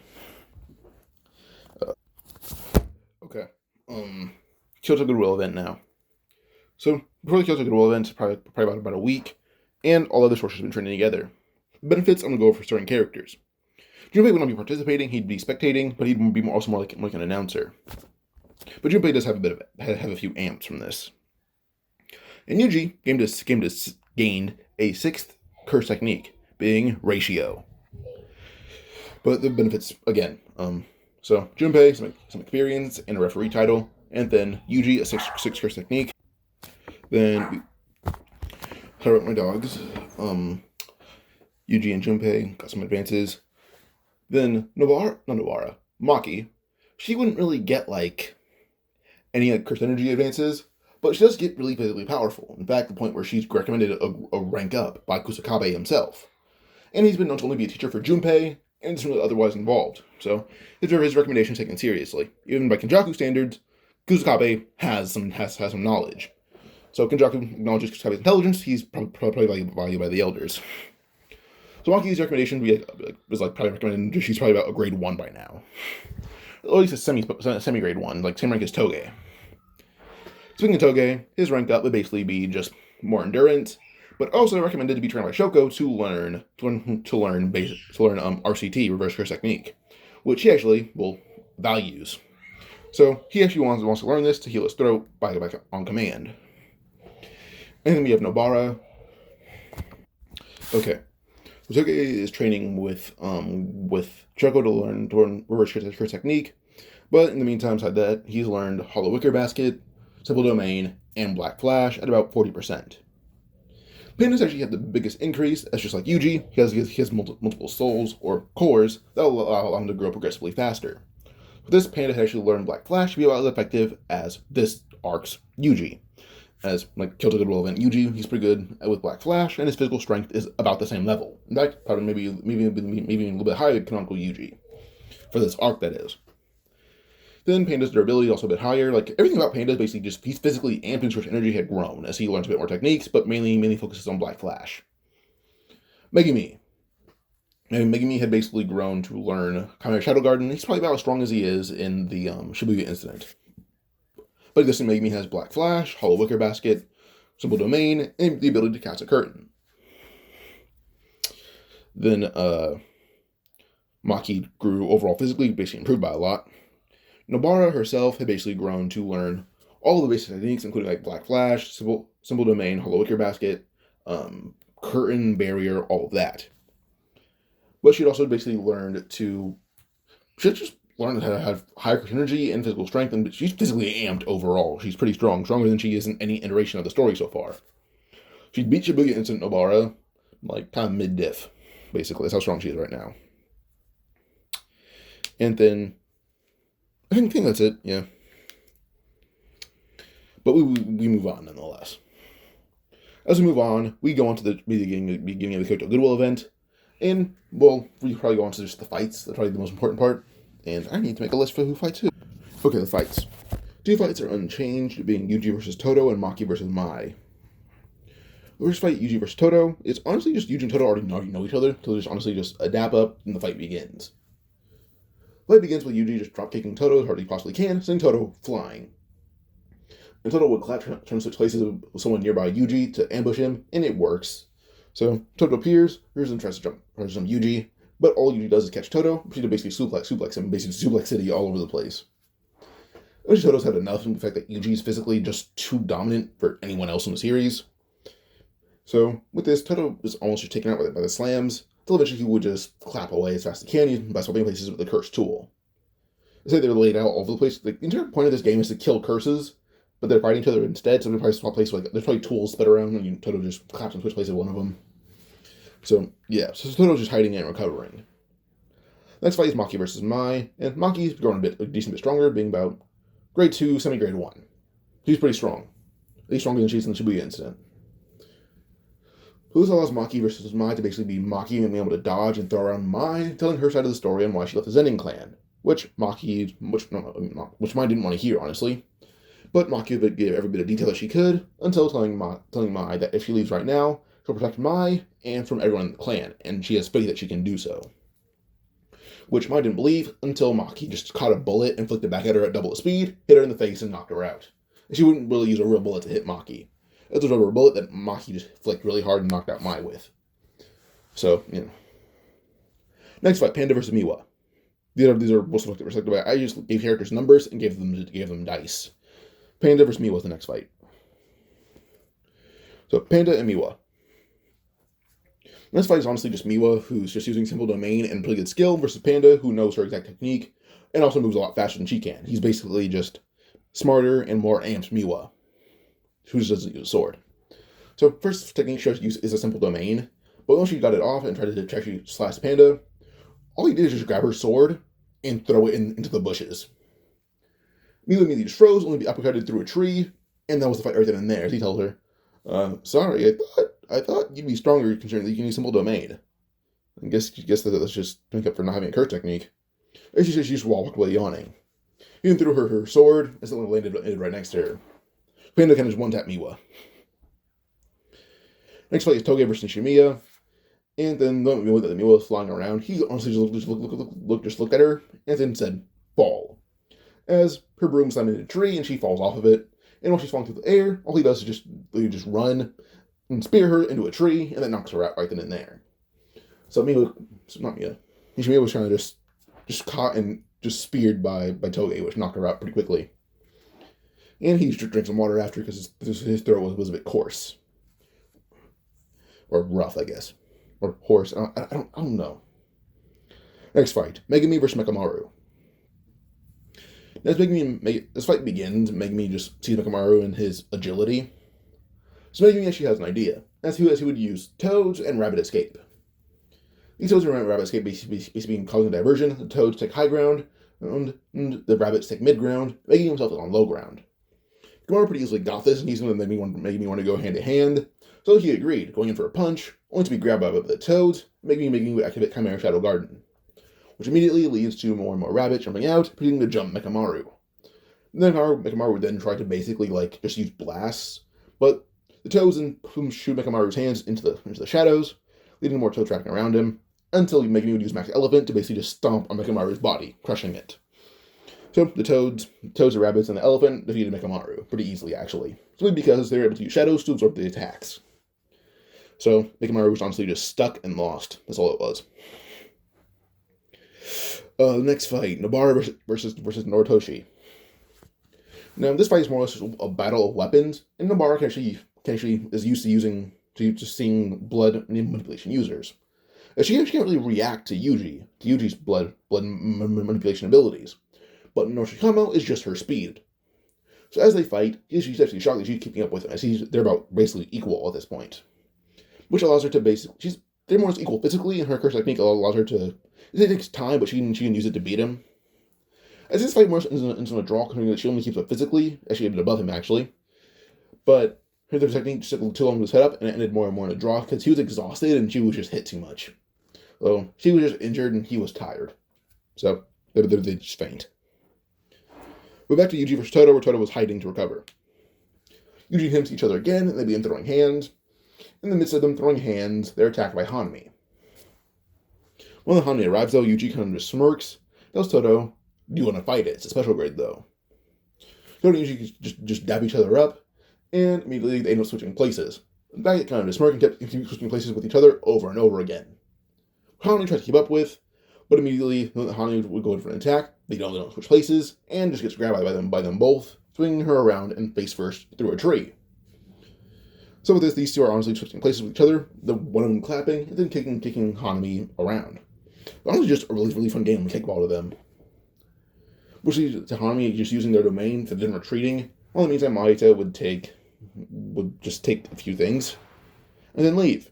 Okay. Kyoto Goodwill event now. So before the Kyoto Goodwill event, probably about a week, and all other sources have been training together. Benefits, I'm going to go over certain characters. Junpei would not be participating, he'd be spectating, but he'd be also more like an announcer. But Junpei does have a few amps from this. And Yuji gained a 6th curse technique, being ratio. But the benefits, again, so Junpei, some experience and a referee title, and then Yuji, a 6 curse technique. Then, sorry about my dogs, Yuji and Junpei got some advances. Then Maki, she wouldn't really get, any curse energy advances, But she does get really physically powerful. In fact, the point where she's recommended a rank up by Kusakabe himself. And he's been known to only be a teacher for Junpei, and isn't really otherwise involved. So his recommendation is taken seriously. Even by Kenjaku standards, Kusakabe has some knowledge. So Kenjaku acknowledges Kusabe's intelligence. He's probably valued by the elders. So Maki's recommendation was probably recommended. She's probably about a grade 1 by now, at least a semi grade 1, like same rank as Toge. Speaking of Toge, his rank up would basically be just more endurance, but also recommended to be trained by Shoko to learn RCT, reverse curse technique, which he actually values. So he actually wants to learn this to heal his throat by on command. And then we have Nobara. Okay, so Toge is training with Shoko to learn reverse curse technique, but in the meantime, beside that, he's learned Hollow Wicker Basket, Simple Domain, and Black Flash at about 40%. Panda's actually had the biggest increase. That's just like Yuji. He has multiple souls, or cores, that will allow him to grow progressively faster. But this Panda has actually learned Black Flash to be about as effective as this arc's Yuji. As, like, Kyoto Goodwill event Yuji, he's pretty good with Black Flash, and his physical strength is about the same level. In fact, probably maybe a little bit higher than canonical Yuji. For this arc, that is. Then Panda's durability is also a bit higher. Like, everything about Panda is basically just, he's physically amped and his energy had grown as he learns a bit more techniques, but mainly focuses on Black Flash. Megumi. Megumi had basically grown to learn Chimera Shadow Garden. He's probably about as strong as he is in the Shibuya incident. But this Megumi has Black Flash, Hollow Wicker Basket, Simple Domain, and the ability to cast a curtain. Then Maki grew overall physically, basically improved by a lot. Nobara herself had basically grown to learn all the basic techniques, including like Black Flash, Simple Domain, Hollow Wicker Basket, Curtain, Barrier, all of that. But she'd also basically learned to... She'd just learned how to have higher energy and physical strength, and she's physically amped overall. She's pretty strong, stronger than she is in any iteration of the story so far. She beat Shibuya Instant Nobara, like, kind of mid-diff, basically. That's how strong she is right now. And then... I think that's it, yeah. But we move on, nonetheless. As we move on, we go on to the beginning of the Kyoto Goodwill event, and, well, we probably go on to just the fights. That's probably the most important part, and I need to make a list for who fights who. Okay, the fights. 2 fights are unchanged, being Yuji versus Toto and Maki versus Mai. The first fight, Yuji versus Toto, it's honestly just Yuji and Toto already know each other, so they just honestly just dap up, and the fight begins. The fight begins with Yuji just drop-kicking Toto as hard as he possibly can, sending Toto flying. And Toto would try to switch places with someone nearby Yuji to ambush him, and it works. So Toto appears and tries to jump Yuji, but all Yuji does is catch Toto, proceed to basically suplex him, basically suplex city all over the place. Eventually Toto's had enough of the fact that Yuji is physically just too dominant for anyone else in the series. So with this, Toto is almost just taken out by the slams, until eventually he would just clap away as fast as he can by swapping places with the curse tool. They say they're laid out all over the place. The entire point of this game is to kill curses, but they're fighting each other instead, so they probably swap places. There's probably tools spread around, and Toto just claps and switch places with one of them. So, yeah, so Toto's just hiding and recovering. Next fight is Maki versus Mai, and Maki's growing a decent bit stronger, being about grade 2, semi-grade 1. She's pretty strong. At least stronger than she is in the Shibuya incident. So this allows Maki versus Mai to basically be Maki and being able to dodge and throw around Mai, telling her side of the story on why she left the Zenin clan, which Mai didn't want to hear, honestly. But Maki would give every bit of detail that she could, until telling Mai that if she leaves right now, she'll protect Mai and from everyone in the clan, and she has faith that she can do so. Which Mai didn't believe until Maki just caught a bullet and flicked it back at her at double the speed, hit her in the face, and knocked her out. And she wouldn't really use a real bullet to hit Maki. It was a rubber bullet that Maki just flicked really hard and knocked out Mai with. So, you know. Next fight, Panda versus Miwa. These are most selected by. I just gave characters numbers and gave them dice. Panda versus Miwa is the next fight. So, Panda and Miwa. This fight is honestly just Miwa, who's just using Simple Domain and pretty good skill, versus Panda, who knows her exact technique, and also moves a lot faster than she can. He's basically just smarter and more amped Miwa, who just doesn't use a sword. So, first technique she uses is a Simple Domain, but once she got it off and tried to actually slash Panda, all he did is just grab her sword and throw it into the bushes. Miwa immediately just froze, only be uppercutted through a tree, And that was the fight right then and there. He tells her, sorry, I thought you'd be stronger considering that you can use simple domain. I guess that's just make up for not having a curse technique. And she just walked away yawning. He then threw her sword, and something landed right next to her. Panda kind of just one-tap Miwa. Next fight is Toge versus Shibuya. And then the Miwa was flying around. He honestly just looked at her, and then said, fall. As her broom slammed into a tree, and she falls off of it. And while she's falling through the air, all he does is just run and spear her into a tree, and that knocks her out right then and there. So Shibuya was trying to just caught and just speared by Toge, which knocked her out pretty quickly. And he just drank some water after because his throat was a bit coarse. Or rough, I guess. Or hoarse. I don't know. Next fight. Megumi versus Mekamaru. As this fight begins, Megumi just sees Mekamaru and his agility. So Megumi actually has an idea. As he would use Toads and Rabbit Escape. These Toads and Rabbit Escape basically causing a diversion. The Toads take high ground, and the Rabbits take mid ground, making himself on low ground. Mekamaru pretty easily got this, and he's going to make me want to go hand to hand. So he agreed, going in for a punch, only to be grabbed by the Toads, making me activate Chimera Shadow Garden, which immediately leads to more and more rabbits jumping out, proceeding to jump Mekamaru. Then Mekamaru would then try to basically just use blasts, but the Toads and shoot Mekamaru's hands into the shadows, leading to more Toad tracking around him, until Megumi would use Max Elephant to basically just stomp on Mekamaru's body, crushing it. So the Toads, the Rabbits, and the Elephant defeated Mekamaru pretty easily, actually, simply because they were able to use shadows to absorb the attacks. So Mekamaru was honestly just stuck and lost. That's all it was. The next fight, Nobara versus Noritoshi. Now this fight is more or less just a battle of weapons, and Nobara can actually is used to seeing blood manipulation users. She can't really react to Yuji's blood manipulation abilities, but Norishikamo is just her speed. So as they fight, she's actually shocked that she's keeping up with them, as they're about basically equal at this point, which allows her to they're more or less equal physically, and her curse technique allows her to. It takes time, but she can use it to beat him. As this fight more ends in a draw, considering that she only keeps up physically, as she ended above him actually, but her technique just took too long to set up, and it ended more and more in a draw because he was exhausted and she was just hit too much. So she was just injured and he was tired. So they just faint. We're back to Yuji versus Toto, where Toto was hiding to recover. Yuji and him see each other again, and they begin throwing hands. In the midst of them throwing hands, they're attacked by Hanmi. When the Hanmi arrives, though, Yuji kind of just smirks, tells Toto, "Do you want to fight it? It's a special grade, though." Toto and Yuji just dab each other up, and immediately they end up switching places. They kind of just smirk and keep switching places with each other over and over again. Hanmi tries to keep up with, but immediately Hanmi would go in for an attack. They don't switch places, and just gets grabbed by them both, swinging her around and face first through a tree. So with this, these two are honestly switching places with each other, the one of them clapping, and then kicking Hanmi around. Honestly, just a really fun game to kickball to them. Mostly to Hanmi just using their domain for then retreating, while in the meantime Mahito would just take a few things, and then leave.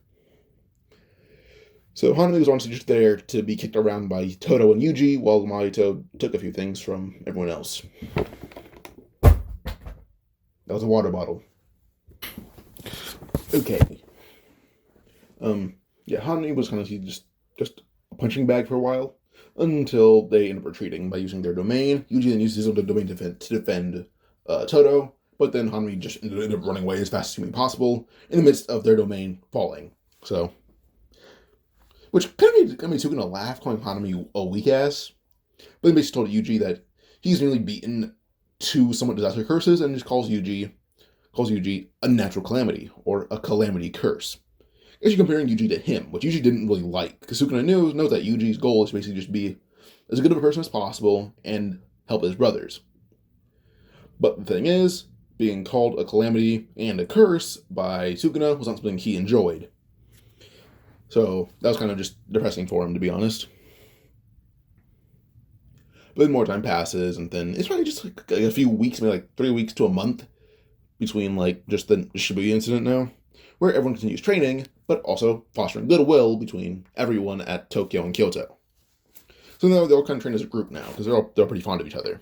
So Hanami was honestly just there to be kicked around by Toto and Yuji, while Mahito took a few things from everyone else. That was a water bottle. Okay. Hanami was kind of just a punching bag for a while, until they end up retreating by using their domain. Yuji then uses his own domain to defend Toto, but then Hanami just ended up running away as fast as humanly possible, in the midst of their domain falling. So, which kind of made Sukuna laugh, calling Hanami a weak ass. But then basically told Yuji that he's nearly beaten 2 somewhat disaster curses, and just calls Yuji a natural calamity, or a calamity curse. Actually comparing Yuji to him, which Yuji didn't really like, because Sukuna knows that Yuji's goal is to basically just be as good of a person as possible and help his brothers. But the thing is, being called a calamity and a curse by Sukuna was not something he enjoyed. So that was kind of just depressing for him, to be honest. But then more time passes, and then it's probably just like a few weeks, maybe 3 weeks to a month, between just the Shibuya incident now, where everyone continues training, but also fostering goodwill between everyone at Tokyo and Kyoto. So now they're all kind of trained as a group now, because they're pretty fond of each other.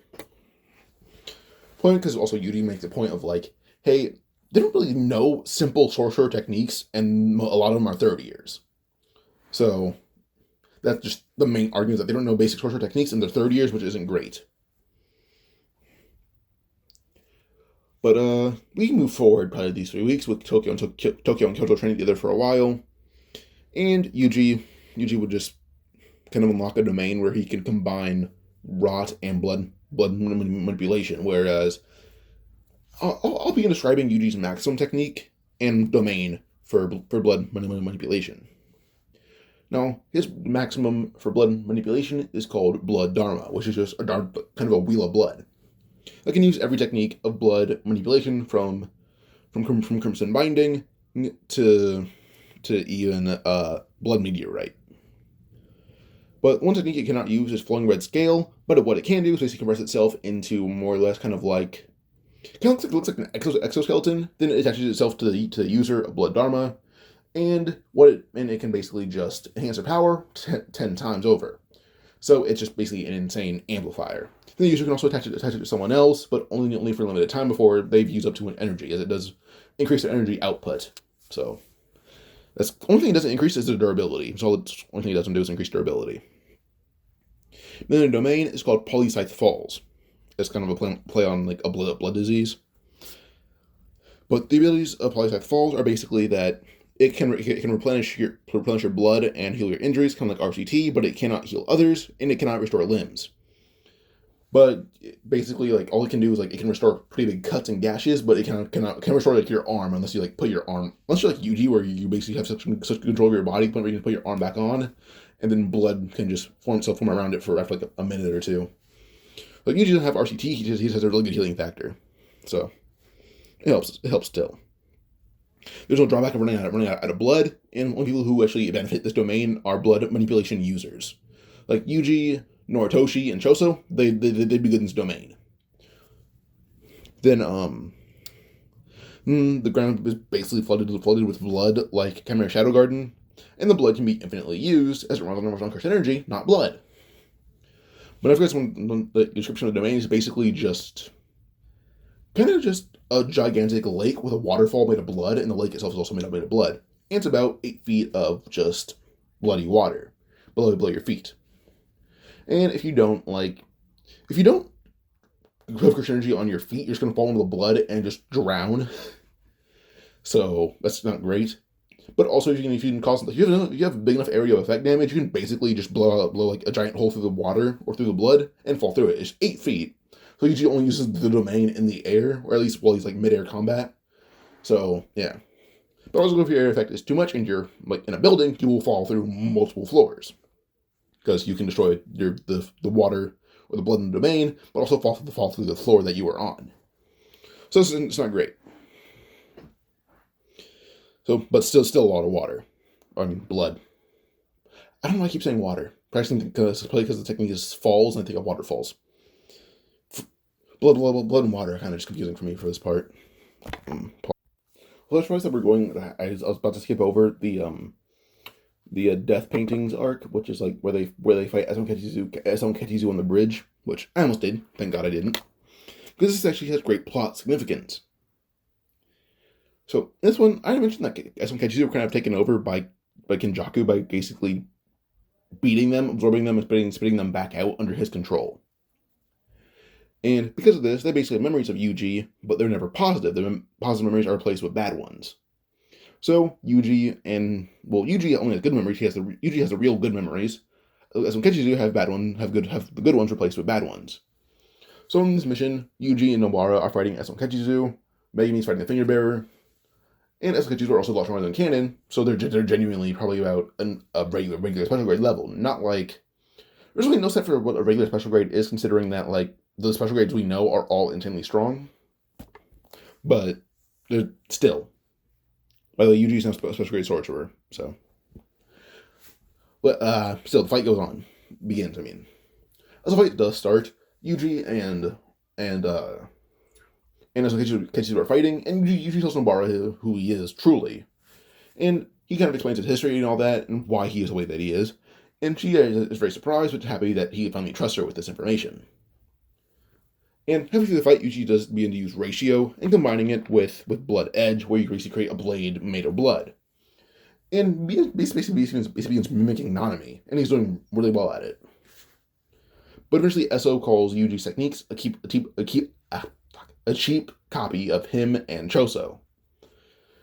Because also Yuji makes a point of hey, they don't really know simple sorcerer techniques, and a lot of them are third years. So that's just the main argument, that they don't know basic sorcerer techniques in their third years, which isn't great. But we can move forward probably these 3 weeks with Tokyo and Kyoto training together for a while, and Yuji would just kind of unlock a domain where he can combine rot and blood manipulation. Whereas I'll begin describing Yuji's maximum technique and domain for blood manipulation. Now, his maximum for blood manipulation is called Blood Dharma, which is just kind of a wheel of blood. I can use every technique of blood manipulation from Crimson Binding to even Blood Meteorite. But one technique it cannot use is Flowing Red Scale, but what it can do is basically converts itself into more or less kind of looks like an exoskeleton, then it attaches itself to the user of Blood Dharma, and it can basically just enhance their power 10 times over. So it's just basically an insane amplifier. Then the user can also attach it to someone else, but only for a limited time before they've used up too much energy, as it does increase their energy output. So that's the only thing it doesn't increase is the durability. So the only thing it doesn't do is increase durability. Then the domain is called Polycythe Falls. It's kind of a play on like a blood disease. But the abilities of Polycythe Falls are basically that it can replenish your blood and heal your injuries, kind of like RCT, but it cannot heal others, and it cannot restore limbs. But basically, like, all it can do is, like, it can restore pretty big cuts and gashes, but it cannot restore, like, your arm unless you, like, put your arm, unless you're like Yuji, where you basically have such control of your body, where you can put your arm back on, and then blood can just form around it for after, like, a minute or two. Like, Yuji doesn't have RCT, he just has a really good healing factor. So, it helps still. There's no drawback of running out of blood, and only people who actually benefit this domain are blood manipulation users. Like Yuji, Noritoshi, and Choso, they'd be good in this domain. Then, the ground is basically flooded with blood, like Chimera Shadow Garden, and the blood can be infinitely used, as it runs on uncursed energy, not blood. But I forget the description of the domain is basically just a gigantic lake with a waterfall made of blood, and the lake itself is also made of blood. And it's about 8 feet of just bloody water below your feet. And if you don't have Christian energy on your feet, you're just gonna fall into the blood and just drown. So that's not great. But also, if you have a big enough area of effect damage, you can basically just blow like a giant hole through the water or through the blood and fall through it. It's 8 feet. So he only uses the domain in the air, or at least while he's like mid-air combat. So yeah. But also, if your area effect is too much and you're like in a building, you will fall through multiple floors, because you can destroy the water or the blood in the domain, but also fall through the floor that you are on. So it's not great. So, but still a lot of water. I mean, blood. I don't know why I keep saying water. Probably because the technique is falls, and I think of waterfalls. Blood and water are kind of just confusing for me for this part. Well, that's why I said we're going. I was about to skip over the Death Paintings arc, which is like where they fight Eson Ketizu on the bridge, which I almost did. Thank God I didn't, because this actually has great plot significance. So this one, I mentioned that Eson Ketizu were kind of taken over by Kenjaku by basically beating them, absorbing them, and spitting them back out under his control. And because of this, they basically have memories of Yuji, but they're never positive. The positive memories are replaced with bad ones. So Yuji only has good memories. Yuji has the real good memories. As when Kechizu have the good ones replaced with bad ones. So in this mission, Yuji and Nobara are fighting Eson Kechizu. Megami's fighting the Finger Bearer. And Eson Kechizu are also a lot stronger than canon, so they're genuinely probably about a regular special grade level. Not like there's really no set for what a regular special grade is, considering that like the special grades we know are all insanely strong. But they're still. By the way, Yuji's now special grade sorcerer, so. But still, the fight goes on. Begins, I mean. As the fight does start, Yuji and Kechizu are fighting, and Yuji tells Nobara who he is truly. And he kind of explains his history and all that, and why he is the way that he is. And she is very surprised, but happy that he finally trusts her with this information. And halfway through the fight, Yuji does begin to use ratio and combining it with blood edge, where you can basically create a blade made of blood. And basically begins mimicking Nanami, and he's doing really well at it. But eventually, Esso calls Yuji's techniques a cheap copy of him and Choso,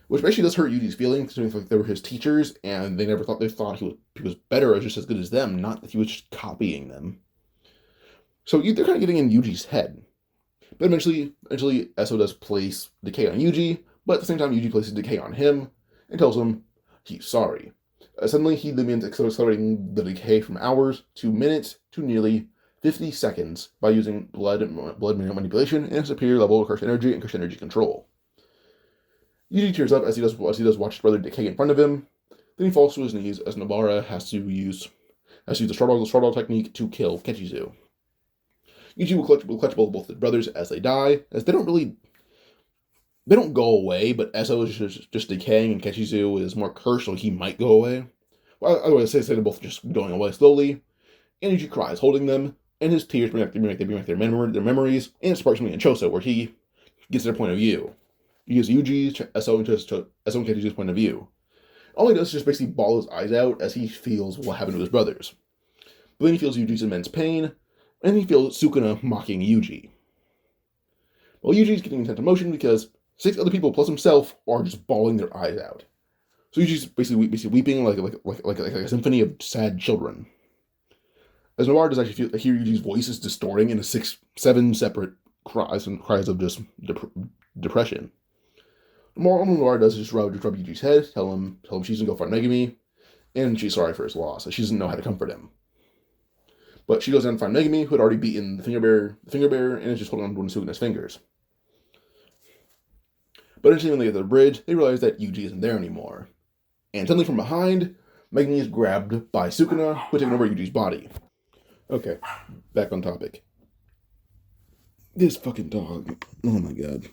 which basically does hurt Yuji's feelings, considering like they were his teachers, and they thought he was better or just as good as them, not that he was just copying them. So they're kind of getting in Yuji's head. But eventually Esso does place decay on Yuji, but at the same time, Yuji places decay on him and tells him he's sorry. Suddenly, he begins accelerating the decay from hours to minutes to nearly 50 seconds by using blood manipulation and a superior level of cursed energy and cursed energy control. Yuji tears up as he does watch his brother decay in front of him. Then he falls to his knees as Nobara has to use the straw dog technique to kill Kechizu. Yuji will clutch both his brothers as they die, as they don't go away, but Esso is just decaying and Kechizu is more cursed, so he might go away. Well, otherwise, say they're both just going away slowly. And Yuji cries, holding them, and his tears bring back their memories, and it sparks something in Choso, where he gets their point of view. He uses Yuji's, Esso, and Kechizu's point of view. All he does is just basically bawl his eyes out as he feels what happened to his brothers. But then he feels Yuji's immense pain, and he feels Sukuna mocking Yuji. Well, Yuji's getting intense emotion because 6 other people plus himself are just bawling their eyes out. So Yuji's basically weeping like a symphony of sad children. As Noir does actually hear Yuji's voice is distorting into 7 separate cries of just depression. All Noir does is just rub Yuji's head, tell him she's gonna go find Megumi, and she's sorry for his loss, as she doesn't know how to comfort him. But she goes down to find Megumi, who had already beaten the finger bearer, and is just holding on to one of Sukuna's fingers. But eventually, when they get to the bridge, they realize that Yuji isn't there anymore. And suddenly from behind, Megumi is grabbed by Sukuna, who taking over Yuji's body. Okay, back on topic. This fucking dog. Oh my god.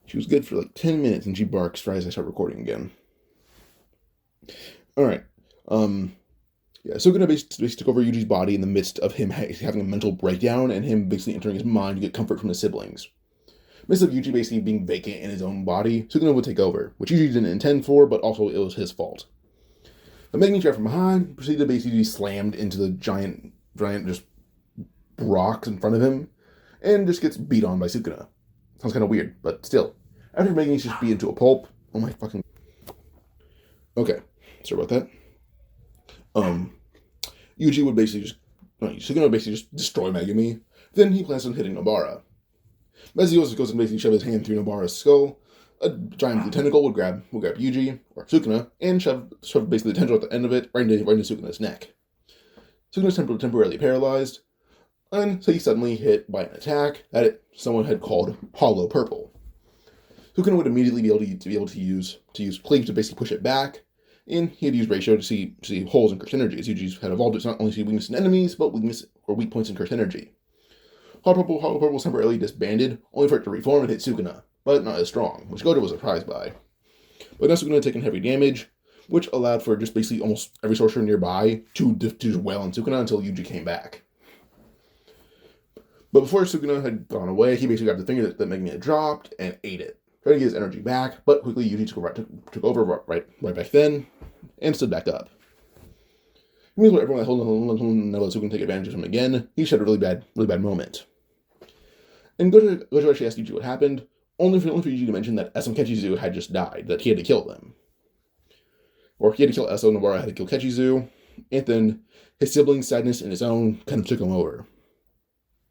She was good for like 10 minutes, and she barks right as I start recording again. Alright. Yeah, Sukuna basically took over Yuji's body in the midst of him having a mental breakdown and him basically entering his mind to get comfort from his siblings. Instead of Yuji basically being vacant in his own body, Sukuna would take over, which Yuji didn't intend for, but also it was his fault. The Megumi trapped from behind proceeded to basically be slammed into the giant just rocks in front of him, and just gets beat on by Sukuna. Sounds kind of weird, but still. After Megumi's just beat into a pulp, oh my fucking... Okay, sorry about that. Yuji would basically Sukuna would basically just destroy Megumi. Then he plans on hitting Nobara. As he goes and basically shove his hand through Nobara's skull, a giant blue tentacle would grab Yuji, or Sukuna, and shove basically the tentacle at the end of it right into Sukuna's neck. Sukuna's temporarily paralyzed, and so he's suddenly hit by an attack that someone had called Hollow Purple. Sukuna would immediately be able to use Cleave to basically push it back, and he had used Ratio to see holes in cursed energy, as Yuji's had evolved to not only see weakness in enemies, but weak points in cursed energy. Hollow Purple was temporarily disbanded, only for it to reform and hit Sukuna, but not as strong, which Gojo was surprised by. But now Sukuna had taken heavy damage, which allowed for just basically almost every sorcerer nearby to just wail on Sukuna until Yuji came back. But before Sukuna had gone away, he basically grabbed the finger that Megumi had dropped and ate it, trying to get his energy back, but quickly Yuji took over right back then, and stood back up. Meanwhile, everyone holding let Sukuna take advantage of him again, he just had a really bad moment. And Gojo actually asked Yuji what happened, only for Yuji to mention that Esso and Kechizu had just died, that he had to kill them. Or he had to kill Esso, Nobara had to kill Kechizu, and then his siblings' sadness and his own kind of took him over.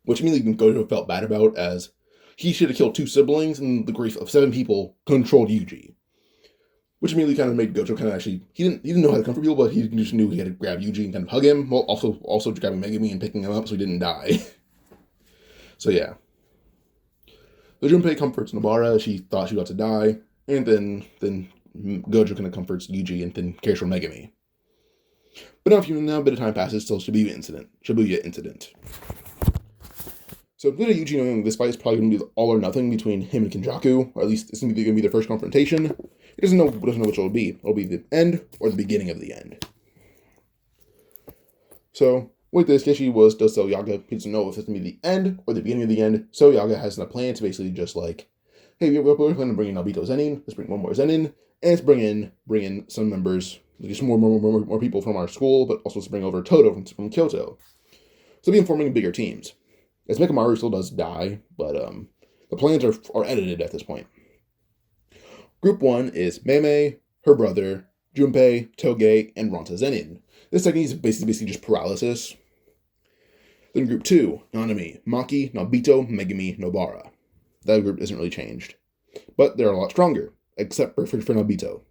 Which immediately Gojo felt bad about, as he should have killed 2 siblings, and the grief of 7 people controlled Yuji. Which immediately kind of made Gojo kind of actually, he didn't know how to comfort people, but he just knew he had to grab Yuji and kind of hug him, while also grabbing Megumi and picking him up so he didn't die. So yeah. So Junpei comforts Nobara, she thought she was about to die, and then Gojo kind of comforts Yuji and then cares for Megumi. But now a bit of time passes till Shibuya incident. So including Yuji knowing this fight is probably going to be all or nothing between him and Kenjaku, or at least it's going to be their first confrontation. He doesn't know which it'll be. It'll be the end or the beginning of the end. So With this, Kishi does tell Yaga he doesn't know if it's going to be the end or the beginning of the end, so Yaga has a plan to basically just like, hey, we're planning on bringing Nobito Zenin, let's bring one more Zenin, and let's bring in some members, just more people from our school, but also let's bring over Todo from Kyoto. So be forming bigger teams. As Mikamaru still does die, but the plans are edited at this point. Group 1 is Meme, her brother, Junpei, Toge, and Ronta Zenin. This technique is basically just paralysis. Then Group 2, Nanami, Maki, Nobito, Megumi, Nobara. That group isn't really changed. But they're a lot stronger, except for Nobito.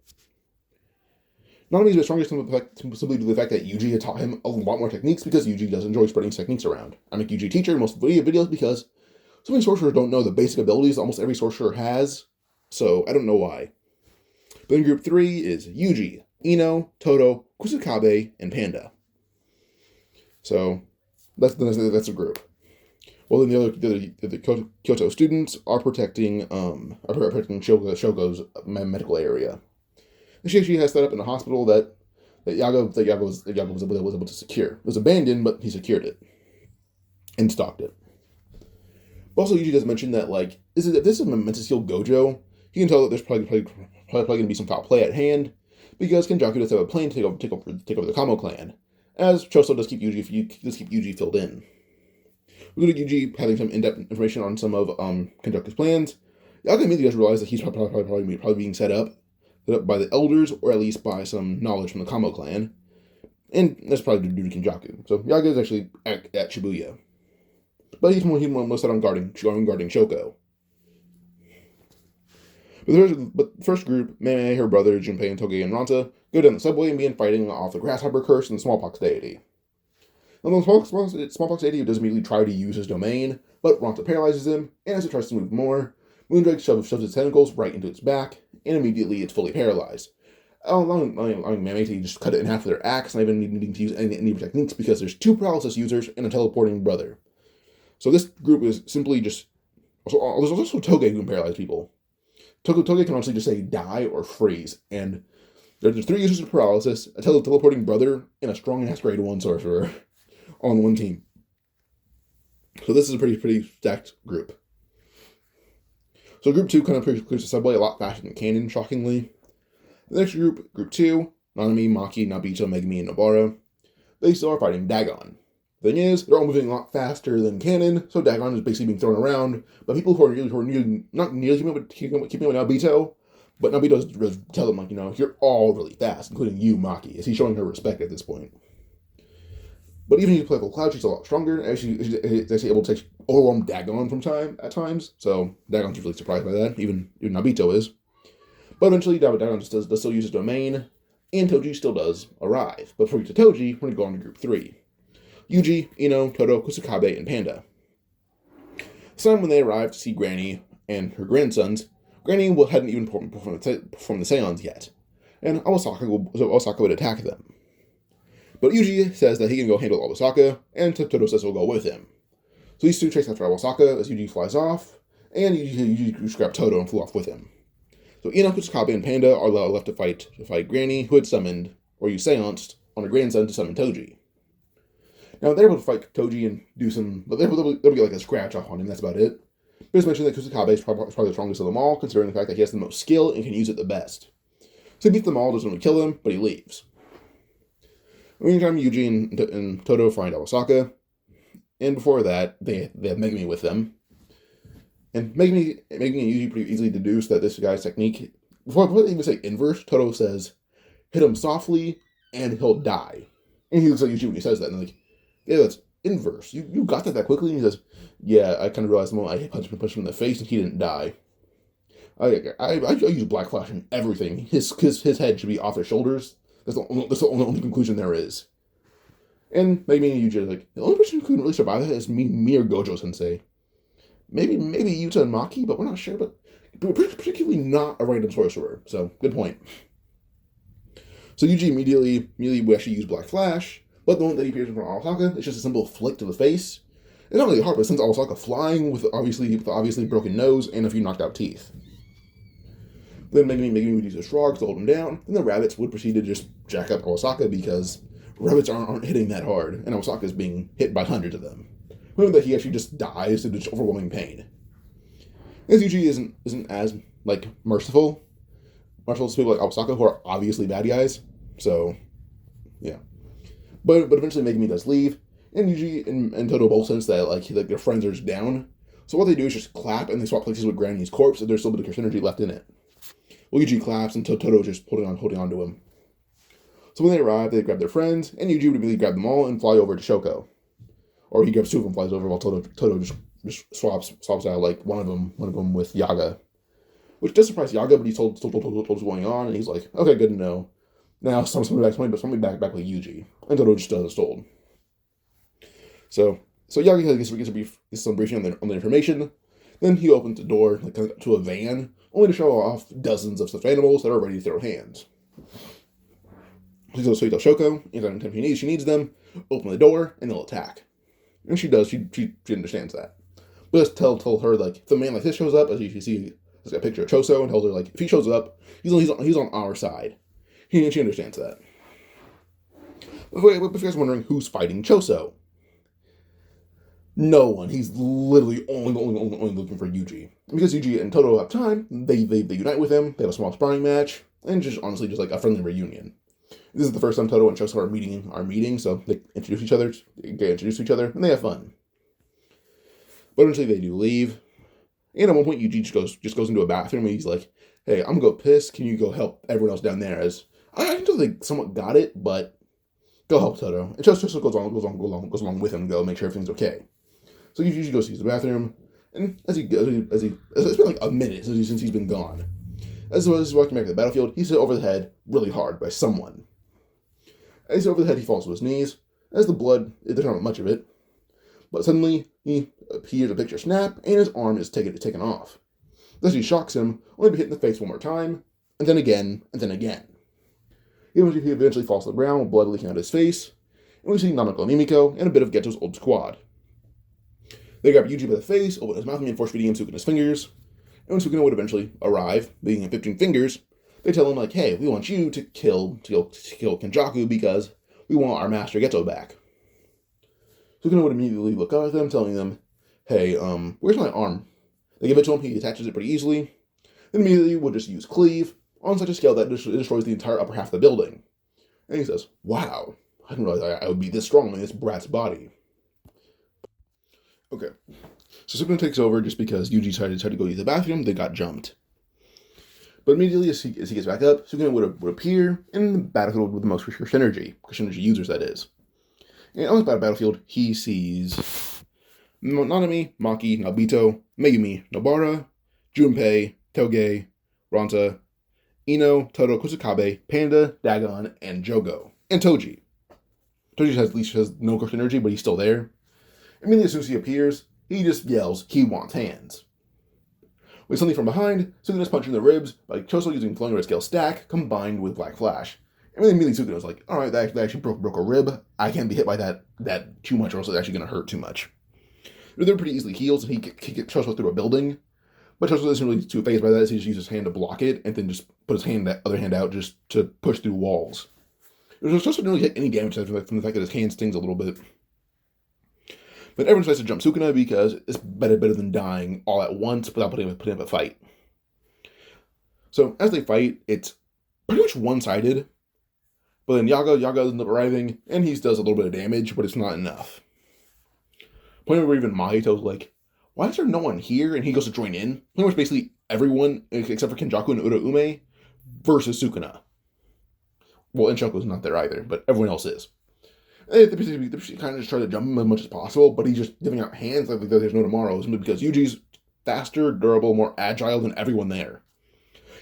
Nanami's been strongest simply due to the fact that Yuji had taught him a lot more techniques because Yuji does enjoy spreading techniques around. I make Yuji teacher in most videos because so many sorcerers don't know the basic abilities almost every sorcerer has, so I don't know why. But in Group 3 is Yuji, Ino, Todo, Kusakabe, and Panda. So that's a group. Well, then the Kyoto students are protecting Shogo's medical area. And she has set up in a hospital that Yaga was able to secure. It was abandoned, but he secured it and stocked it. But also, Yuji does mention that if this is meant to steal Gojo, he can tell that there's probably going to be some foul play at hand because Kenjaku does have a plan to take over the Kamo clan, as Choso does keep Yuji filled in. We go to Yuji having some in-depth information on some of Kenjaku's plans. Yaga immediately does realize that he's probably being set up by the elders, or at least by some knowledge from the Kamo clan, and that's probably due to Kenjaku. So Yaga is actually at Shibuya, but he's more set on guarding Shoko. But the first group, Meme, her brother, Junpei, and Toge, and Ronta, go down the subway and begin fighting off the grasshopper curse and the smallpox deity. Now, the smallpox deity does immediately try to use his domain, but Ronta paralyzes him, and as it tries to move more, Moondrake shoves its tentacles right into its back, and immediately it's fully paralyzed. Allowing Meme to just cut it in half with their axe, not even needing to use any techniques because there's 2 paralysis users and a teleporting brother. So this group is simply just... There's also Toge who can paralyze people. Toge can honestly just say die or freeze, and there's 3 users of paralysis, a teleporting brother, and a strong-ass grade 1 sorcerer on one team. So this is a pretty stacked group. So Group 2 kind of clears the subway a lot faster than Canon, shockingly. The next group, Group 2, Nanami, Maki, Nobito, Megumi, and Nobara, they still are fighting Dagon. The thing is, they're all moving a lot faster than Canon, so Dagon is basically being thrown around, but people who are not nearly keeping up with Nobito, but Nobito does tell them, you're all really fast, including you, Maki, as he's showing her respect at this point. But even if you play Full Cloud, she's a lot stronger, and she's actually able to overwhelm Dagon at times, so Dagon's really surprised by that, even Nobito is. But eventually, Dagon does still use his domain, and Toji still does arrive. But before we get to Toji, we're going to go on to Group 3. Yuji, Ino, Todo, Kusakabe, and Panda. This time when they arrived to see Granny and her grandsons, Granny hadn't even performed the seance yet, and Awasaka would attack them. But Yuji says that he can go handle Awasaka, and Todo says he'll go with him. So these 2 chase after Awasaka as Yuji flies off, and Yuji grabbed Todo and flew off with him. So Ino, Kusakabe, and Panda are left to fight Granny, who had summoned, or used seanced, on her grandson to summon Toji. Now, they're able to fight Toji and do some... But they'll get a scratch off on him, that's about it. But just mention that Kusakabe is probably the strongest of them all, considering the fact that he has the most skill and can use it the best. So he beats them all, doesn't really kill them, but he leaves. In the meantime, Yuji and Todo find Awasaka, and before that, they have Megumi with them. And Megumi and Yuji pretty easily deduce that this guy's technique... Before they even say inverse, Todo says, hit him softly, and he'll die. And he looks at Yuji when he says that, and yeah, that's inverse. You got that quickly? And he says, yeah, I kind of realized the moment I punched him in the face and he didn't die. I use Black Flash in everything. His head should be off his shoulders. That's the only conclusion there is. And maybe Yuji is the only person who can really survive that is me or Gojo-sensei. Maybe Yuta and Maki, but we're not sure. But particularly not a random sorcerer. So, good point. So Yuji immediately we actually use Black Flash. But the one that he appears in front of Awasaka, it's just a simple flick to the face. It's not really hard, but it sends Awasaka flying with obviously broken nose and a few knocked out teeth. Then Megumi would use a shrug to hold him down, and the rabbits would proceed to just jack up Awasaka because rabbits aren't hitting that hard, and Osaka's being hit by hundreds of them. Remember that he actually just dies due to just overwhelming pain. As Yuji isn't as like merciful to people like Osaka, who are obviously bad guys. So, yeah. But eventually Megumi does leave, and Yuji and Todo both sense that like their friends are just down. So what they do is just clap, and they swap places with Granny's corpse, and there's still a bit of synergy left in it. Well, Yuji claps, and Todo just holding on to him. So when they arrive, they grab their friends, and Yuji would immediately grab them all and fly over to Shoko. Or he grabs two of them, flies over, while Todo just swaps out like one of them with Yaga. Which does surprise Yaga, but he's told what's going on, and he's like, okay, good to know. Now somebody back with Yuji. And Todo just does as told. So Yaga gets some briefing on the information. Then he opens the door to a van, only to show off dozens of stuffed animals that are ready to throw hands. So he tells Shoko, anytime she needs them, open the door, and they'll attack. And she does, she understands that. But let's tell her, like, if a man like this shows up, as you see, there's a picture of Choso, and tells her, like, if he shows up, he's on our side. She understands that. But if you guys are wondering who's fighting Choso, no one. He's literally only looking for Yuji. And because Yuji and Todo have time, they unite with him, they have a small sparring match, and just honestly just like a friendly reunion. This is the first time Todo and Choso are meeting, so they introduce each other, and they have fun. But eventually they do leave. And at one point Yuji just goes into a bathroom, and he's like, hey, I'm gonna go piss, can you go help everyone else down there? As I think they somewhat got it, but go help Todo. And Choso goes along with him to go make sure everything's okay. So Yuji goes to use the bathroom, and as it's been like a minute since he's been gone. As he's walking back to the battlefield, he's hit over the head really hard by someone. As he's over the head, he falls to his knees. As the blood, there's not much of it. But suddenly, he hears a picture snap, and his arm is taken off. Thus he shocks him, only to be hit in the face one more time, and then again, and then again. He eventually falls to the ground with blood leaking out of his face, and we see Nanako and Mimiko and a bit of Geto's old squad. They grab Yuji by the face, open his mouth, and force feeding him Sukuna's fingers. And when Sukuna would eventually arrive, being in 15 fingers, they tell him, like, hey, we want you to kill Kenjaku because we want our master Geto back. Sukuna would immediately look up at them, telling them, hey, where's my arm? They give it to him, he attaches it pretty easily. Then immediately would just use cleave on such a scale that it destroys the entire upper half of the building. And he says, wow, I didn't realize I would be this strong in this brat's body. Okay, so Sukuna takes over just because Yuji tried to go use the bathroom, they got jumped. But immediately as he gets back up, Sukuna would appear in the battlefield with the most synergy users, that is. And on this battlefield, he sees Nanami, Maki, Nobito, Megumi, Nobara, Junpei, Toge, Ranta, Ino, Todo, Kusakabe, Panda, Dagon, and Jogo. And Toji. Toji at least has no synergy, but he's still there. Immediately as soon as he appears, he just yells, he wants hands. With something from behind, Sukuna's punching the ribs by Choso using Flowing Red Scale Stack combined with Black Flash. And then immediately Sukuna's like, alright, that actually broke a rib. I can't be hit by that too much, or else it's actually going to hurt too much. They're pretty easily healed, and he can get Choso through a building. But Choso isn't really too fazed by that, so he just uses his hand to block it, and then just put that other hand out just to push through walls. Choso didn't really get any damage from the fact that his hand stings a little bit. But everyone tries to jump Sukuna because it's better than dying all at once without putting up a fight. So as they fight, it's pretty much one-sided. But then Yaga ends up arriving, and he does a little bit of damage, but it's not enough. Point where even Mahito's like, why is there no one here? And he goes to join in. Pretty much basically everyone, except for Kenjaku and Uraume, versus Sukuna. Well, Inshoku's not there either, but everyone else is. They kind of just try to jump him as much as possible, but he's just giving out hands like there's no tomorrow, simply because Yuji's faster, durable, more agile than everyone there.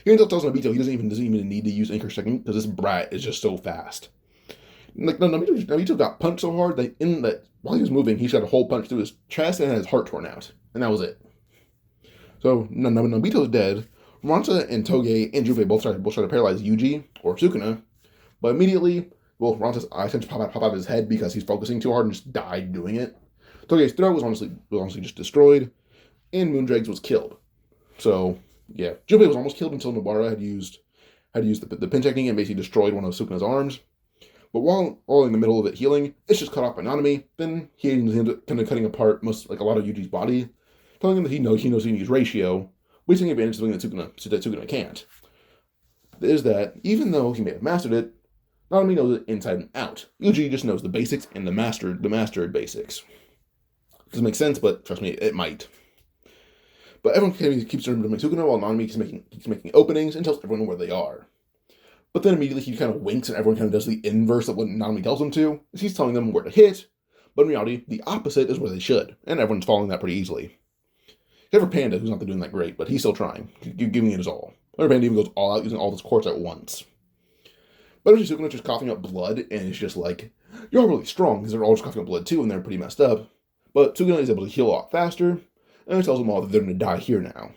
He ends up telling Nobito he doesn't even need to use Anchor Second because this brat is just so fast. Like Nobito got punched so hard that while he was moving, he shot a hole punch through his chest and had his heart torn out, and that was it. So Nobito's dead. Ranta and Toge and Juve both try to paralyze Yuji or Sukuna, but immediately, well, Ranta's eyes tend to pop out of his head because he's focusing too hard and just died doing it. Toge's throat was honestly just destroyed, and Moondregs was killed. So yeah, Junpei was almost killed until Nobara had used the pin technique and basically destroyed one of Sukuna's arms. But while all in the middle of it healing, it's just cut off by Nanami. Then he ends up kind of cutting apart a lot of Yuji's body, telling him that he knows he can use ratio, wasting advantage of something that Sukuna can't. Is that even though he may have mastered it, Nanami knows it inside and out. Yuji just knows the basics and the mastered basics. Doesn't make sense, but trust me, it might. But everyone keeps turning to Sukuna while Nanami keeps making openings and tells everyone where they are. But then immediately he kind of winks and everyone kind of does the inverse of what Nanami tells them to. He's telling them where to hit, but in reality, the opposite is where they should, and everyone's following that pretty easily. Except for Panda, who's not doing that great, but he's still trying, giving it his all. Or Panda even goes all out using all his quartz at once. But eventually Sukuna's just coughing up blood, and it's just like, you're all really strong, because they're all just coughing up blood too, and they're pretty messed up. But Sukuna is able to heal a lot faster, and he tells them all that they're going to die here now.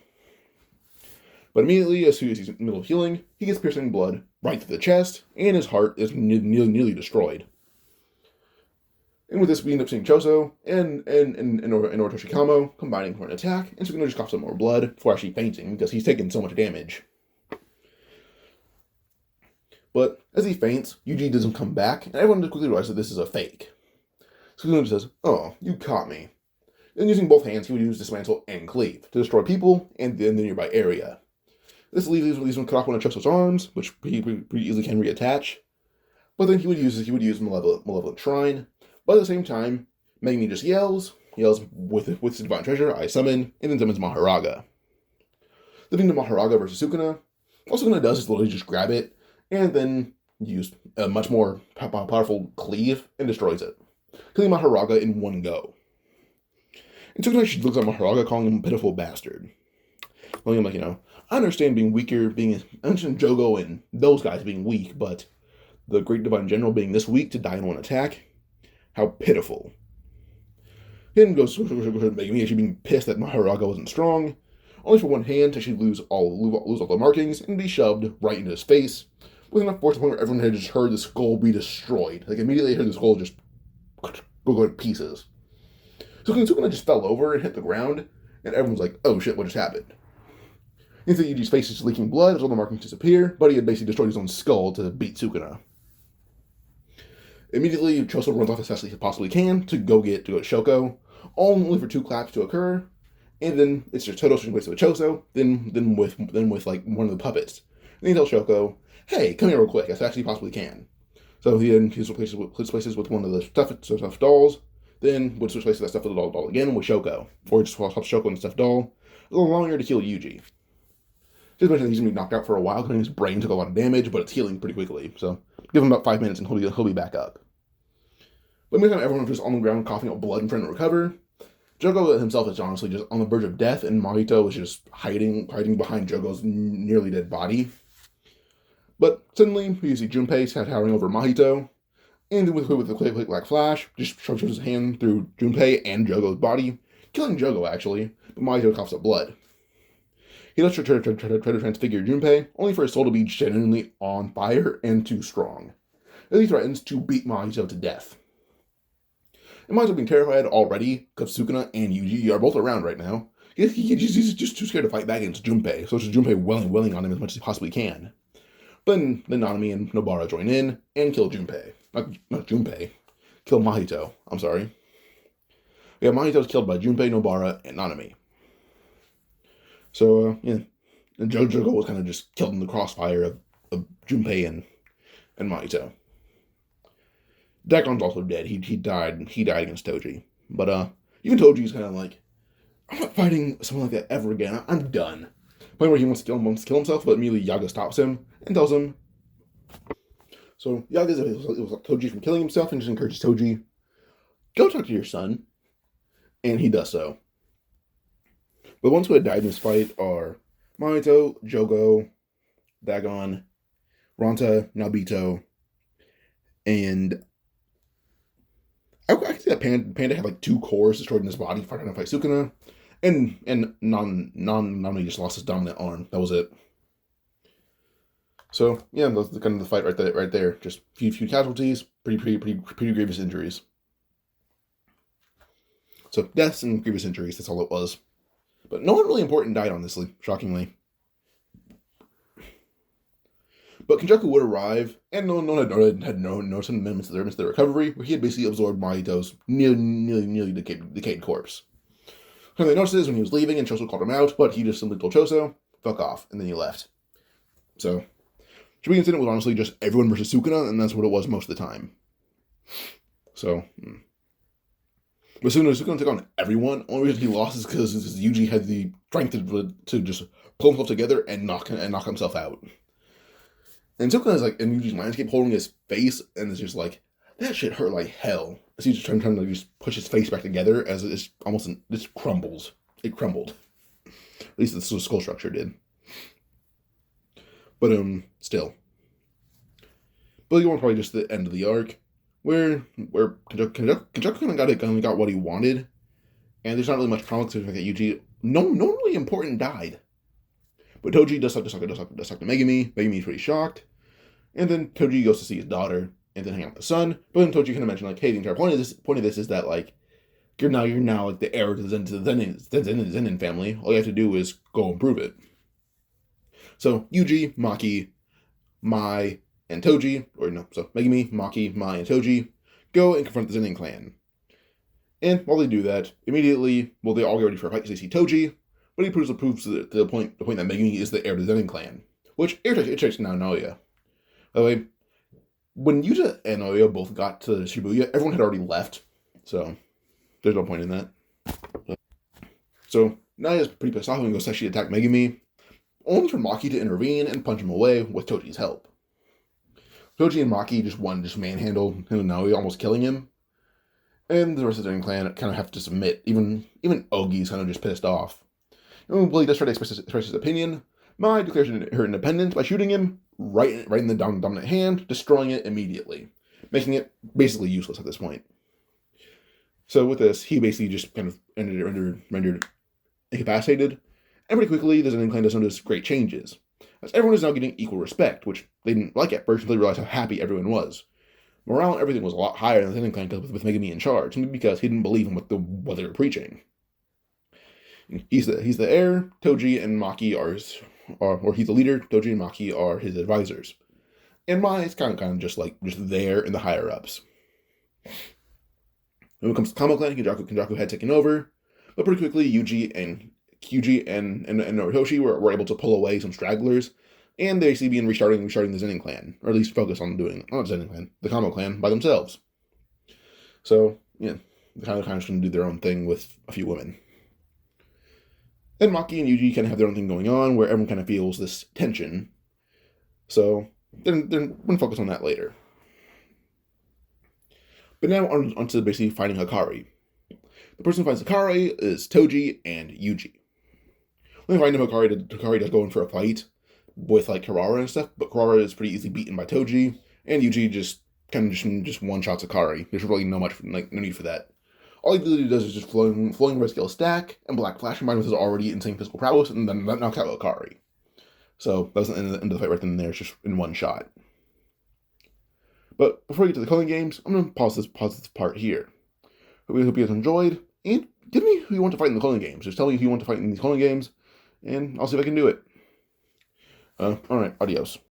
But immediately, as soon as he's in the middle of healing, he gets piercing blood right to the chest, and his heart is nearly destroyed. And with this, we end up seeing Choso and Oritoshi Kamo combining for an attack, and Sukuna just coughs up more blood before actually fainting, because he's taken so much damage. But as he faints, Yuji doesn't come back, and everyone just quickly realizes that this is a fake. Sukuna just says, "Oh, you caught me." Then using both hands, he would use Dismantle and Cleave to destroy people and then the nearby area. This leaves him cut off one of Choso's arms, which he pretty easily can reattach. But then he would use Malevolent Shrine. But at the same time, Megumi just yells with his divine treasure, I summon, and then summons Maharaga. Leaving the Maharaga versus Sukuna. All Sukuna does is literally just grab it, and then use a much more powerful Cleave and destroys it, killing Maharaga in one go. And Sukuna looks at Maharaga, calling him a pitiful bastard. Telling him, I understand being weaker, I understand Jogo and those guys being weak, but the Great Divine General being this weak to die in one attack? How pitiful. He then goes to Megumi actually being pissed that Maharaga wasn't strong, only for one hand to actually lose all the markings and be shoved right into his face, with enough force to the point where everyone had just heard the skull be destroyed. Like, immediately heard the skull just go to pieces. So Sukuna just fell over and hit the ground, and everyone's like, oh shit, what just happened? Instantly, Yuji's face is leaking blood as all the markings disappear, but he had basically destroyed his own skull to beat Sukuna. Immediately, Choso runs off as fast as he possibly can to go get Shoko, only for 2 claps to occur, and then it's just Todo switching places with Choso, then with like one of the puppets. And he tells Shoko, "Hey, come here real quick, as fast as he possibly can." So he then switches places with one of the stuffed dolls, then would switch places with that stuffed doll again with Shoko, or just swap Shoko and the stuffed doll, allowing her to kill Yuji. Just mention he's gonna be knocked out for a while because his brain took a lot of damage, but it's healing pretty quickly. So give him about 5 minutes and he'll be back up. But meantime, everyone was just on the ground coughing up blood and trying to recover. Jogo himself is honestly just on the verge of death, and Mahito is just hiding behind Jogo's nearly dead body. But suddenly, we see Junpei towering over Mahito, and then with the quick black flash, just shoves his hand through Junpei and Jogo's body, killing Jogo actually, but Mahito coughs up blood. He lets her try to transfigure Junpei, only for his soul to be genuinely on fire and too strong, as he threatens to beat Mahito to death. And Mahito being terrified already, because Sukuna and Yuji are both around right now. He's just too scared to fight back against Junpei, so it's just Junpei willing on him as much as he possibly can. But then Nanami and Nobara join in and kill Junpei. Not Junpei. Kill Mahito. I'm sorry. Yeah, Mahito's killed by Junpei, Nobara, and Nanami. So, and Jogo was kind of just killed in the crossfire of Junpei and Mahito. Dagon's also dead. He died against Toji. But even Toji's kind of like, I'm not fighting someone like that ever again. I'm done. Point where he wants to kill himself, but immediately Yaga stops him and tells him. So Yaga was Toji from killing himself and just encourages Toji, go talk to your son, and he does so. But ones who had died in this fight are Mahito, Jogo, Dagon, Ranta, Nobito, and I can see that Panda had like 2 cores destroyed in his body trying to fight Sukuna, and Nanami just lost his dominant arm. That was it. So yeah, that's kind of the fight right there. Just few casualties, pretty grievous injuries. So deaths and grievous injuries. That's all it was. But no one really important died, honestly, shockingly. But Kenjaku would arrive, and no one had no some amendments to their recovery, where he had basically absorbed Mahito's nearly decayed corpse. So they noticed this when he was leaving, and Choso called him out, but he just simply told Choso, fuck off, and then he left. So, Shibuya incident was honestly just everyone versus Sukuna, and that's what it was most of the time. So, but soon as Sukuna took on everyone, only reason he lost is because Yuji had the strength to just pull himself together and knock himself out. And Sukuna is like in Yuji's landscape holding his face, and it's just like, that shit hurt like hell. As he's just trying to just push his face back together as it crumbles. It crumbled. At least the skull structure did. But, still. But you want probably just the end of the arc, where Kenjaku kind of got what he wanted, and there's not really much conflict to the fact that Yuji, no really important died. But Toji does talk to Megumi. Megumi's pretty shocked. And then Toji goes to see his daughter and then hang out with the son. But then Toji kind of mentioned, like, hey, the entire point of this is that, like, you're now like the heir to the Zenin family. All you have to do is go and prove it. So Yuji, Maki, Mai, and Toji, Megumi, Maki, Mai, and Toji go and confront the Zenin clan. And while they do that, immediately, they all get ready for a fight because they see Toji, but he proves to the point that Megumi is the heir to the Zenin clan, which irritates Naoya. By the way, when Yuta and Naoya both got to Shibuya, everyone had already left, so there's no point in that. So Naoya's pretty pissed off and goes to actually attack Megumi, only for Maki to intervene and punch him away with Toji's help. Toji and Maki just manhandle him and Naoya, almost killing him. And the rest of the Zenin clan kind of have to submit. Even Ogi's kind of just pissed off. And he does try to express his opinion. Mai declares her independence by shooting him right in the dominant hand, destroying it immediately, making it basically useless at this point. So with this, he basically just kind of rendered incapacitated, and pretty quickly the Zenin clan does notice great changes, as everyone is now getting equal respect, which they didn't like at first until they realized how happy everyone was. Morale and everything was a lot higher in the Zenin clan with Megumi in charge, simply because he didn't believe in what they were preaching. He's the heir. Toji and Maki or he's the leader. Toji and Maki are his advisors, and Mai is kind of just there in the higher ups. When it comes to Kamo clan, Kenjaku had taken over, but pretty quickly Yuji and Noritoshi were able to pull away some stragglers, and they see restarting the Zenin clan, or at least focus on doing not Zenin clan, the Kamo clan by themselves. So yeah, they kind of just going to do their own thing with a few women. Then Maki and Yuji kind of have their own thing going on, where everyone kind of feels this tension. So they're going to focus on that later. But now onto basically fighting Hikari. The person who finds Hikari is Toji and Yuji. When they find him, Hikari does go in for a fight with Kirara and stuff, but Kirara is pretty easily beaten by Toji, and Yuji just one-shots Hikari. There's really no need for that. All he really does is just flowing red scale stack, and Black Flash combined with his already insane physical prowess, and then that knocks out Hikari. So that was the end of the fight right then and there. It's just in one shot. But before we get to the culling games, I'm going to pause this part here. Hope you guys enjoyed, and give me who you want to fight in the culling games. Just tell me who you want to fight in these culling games, and I'll see if I can do it. Alright, adios.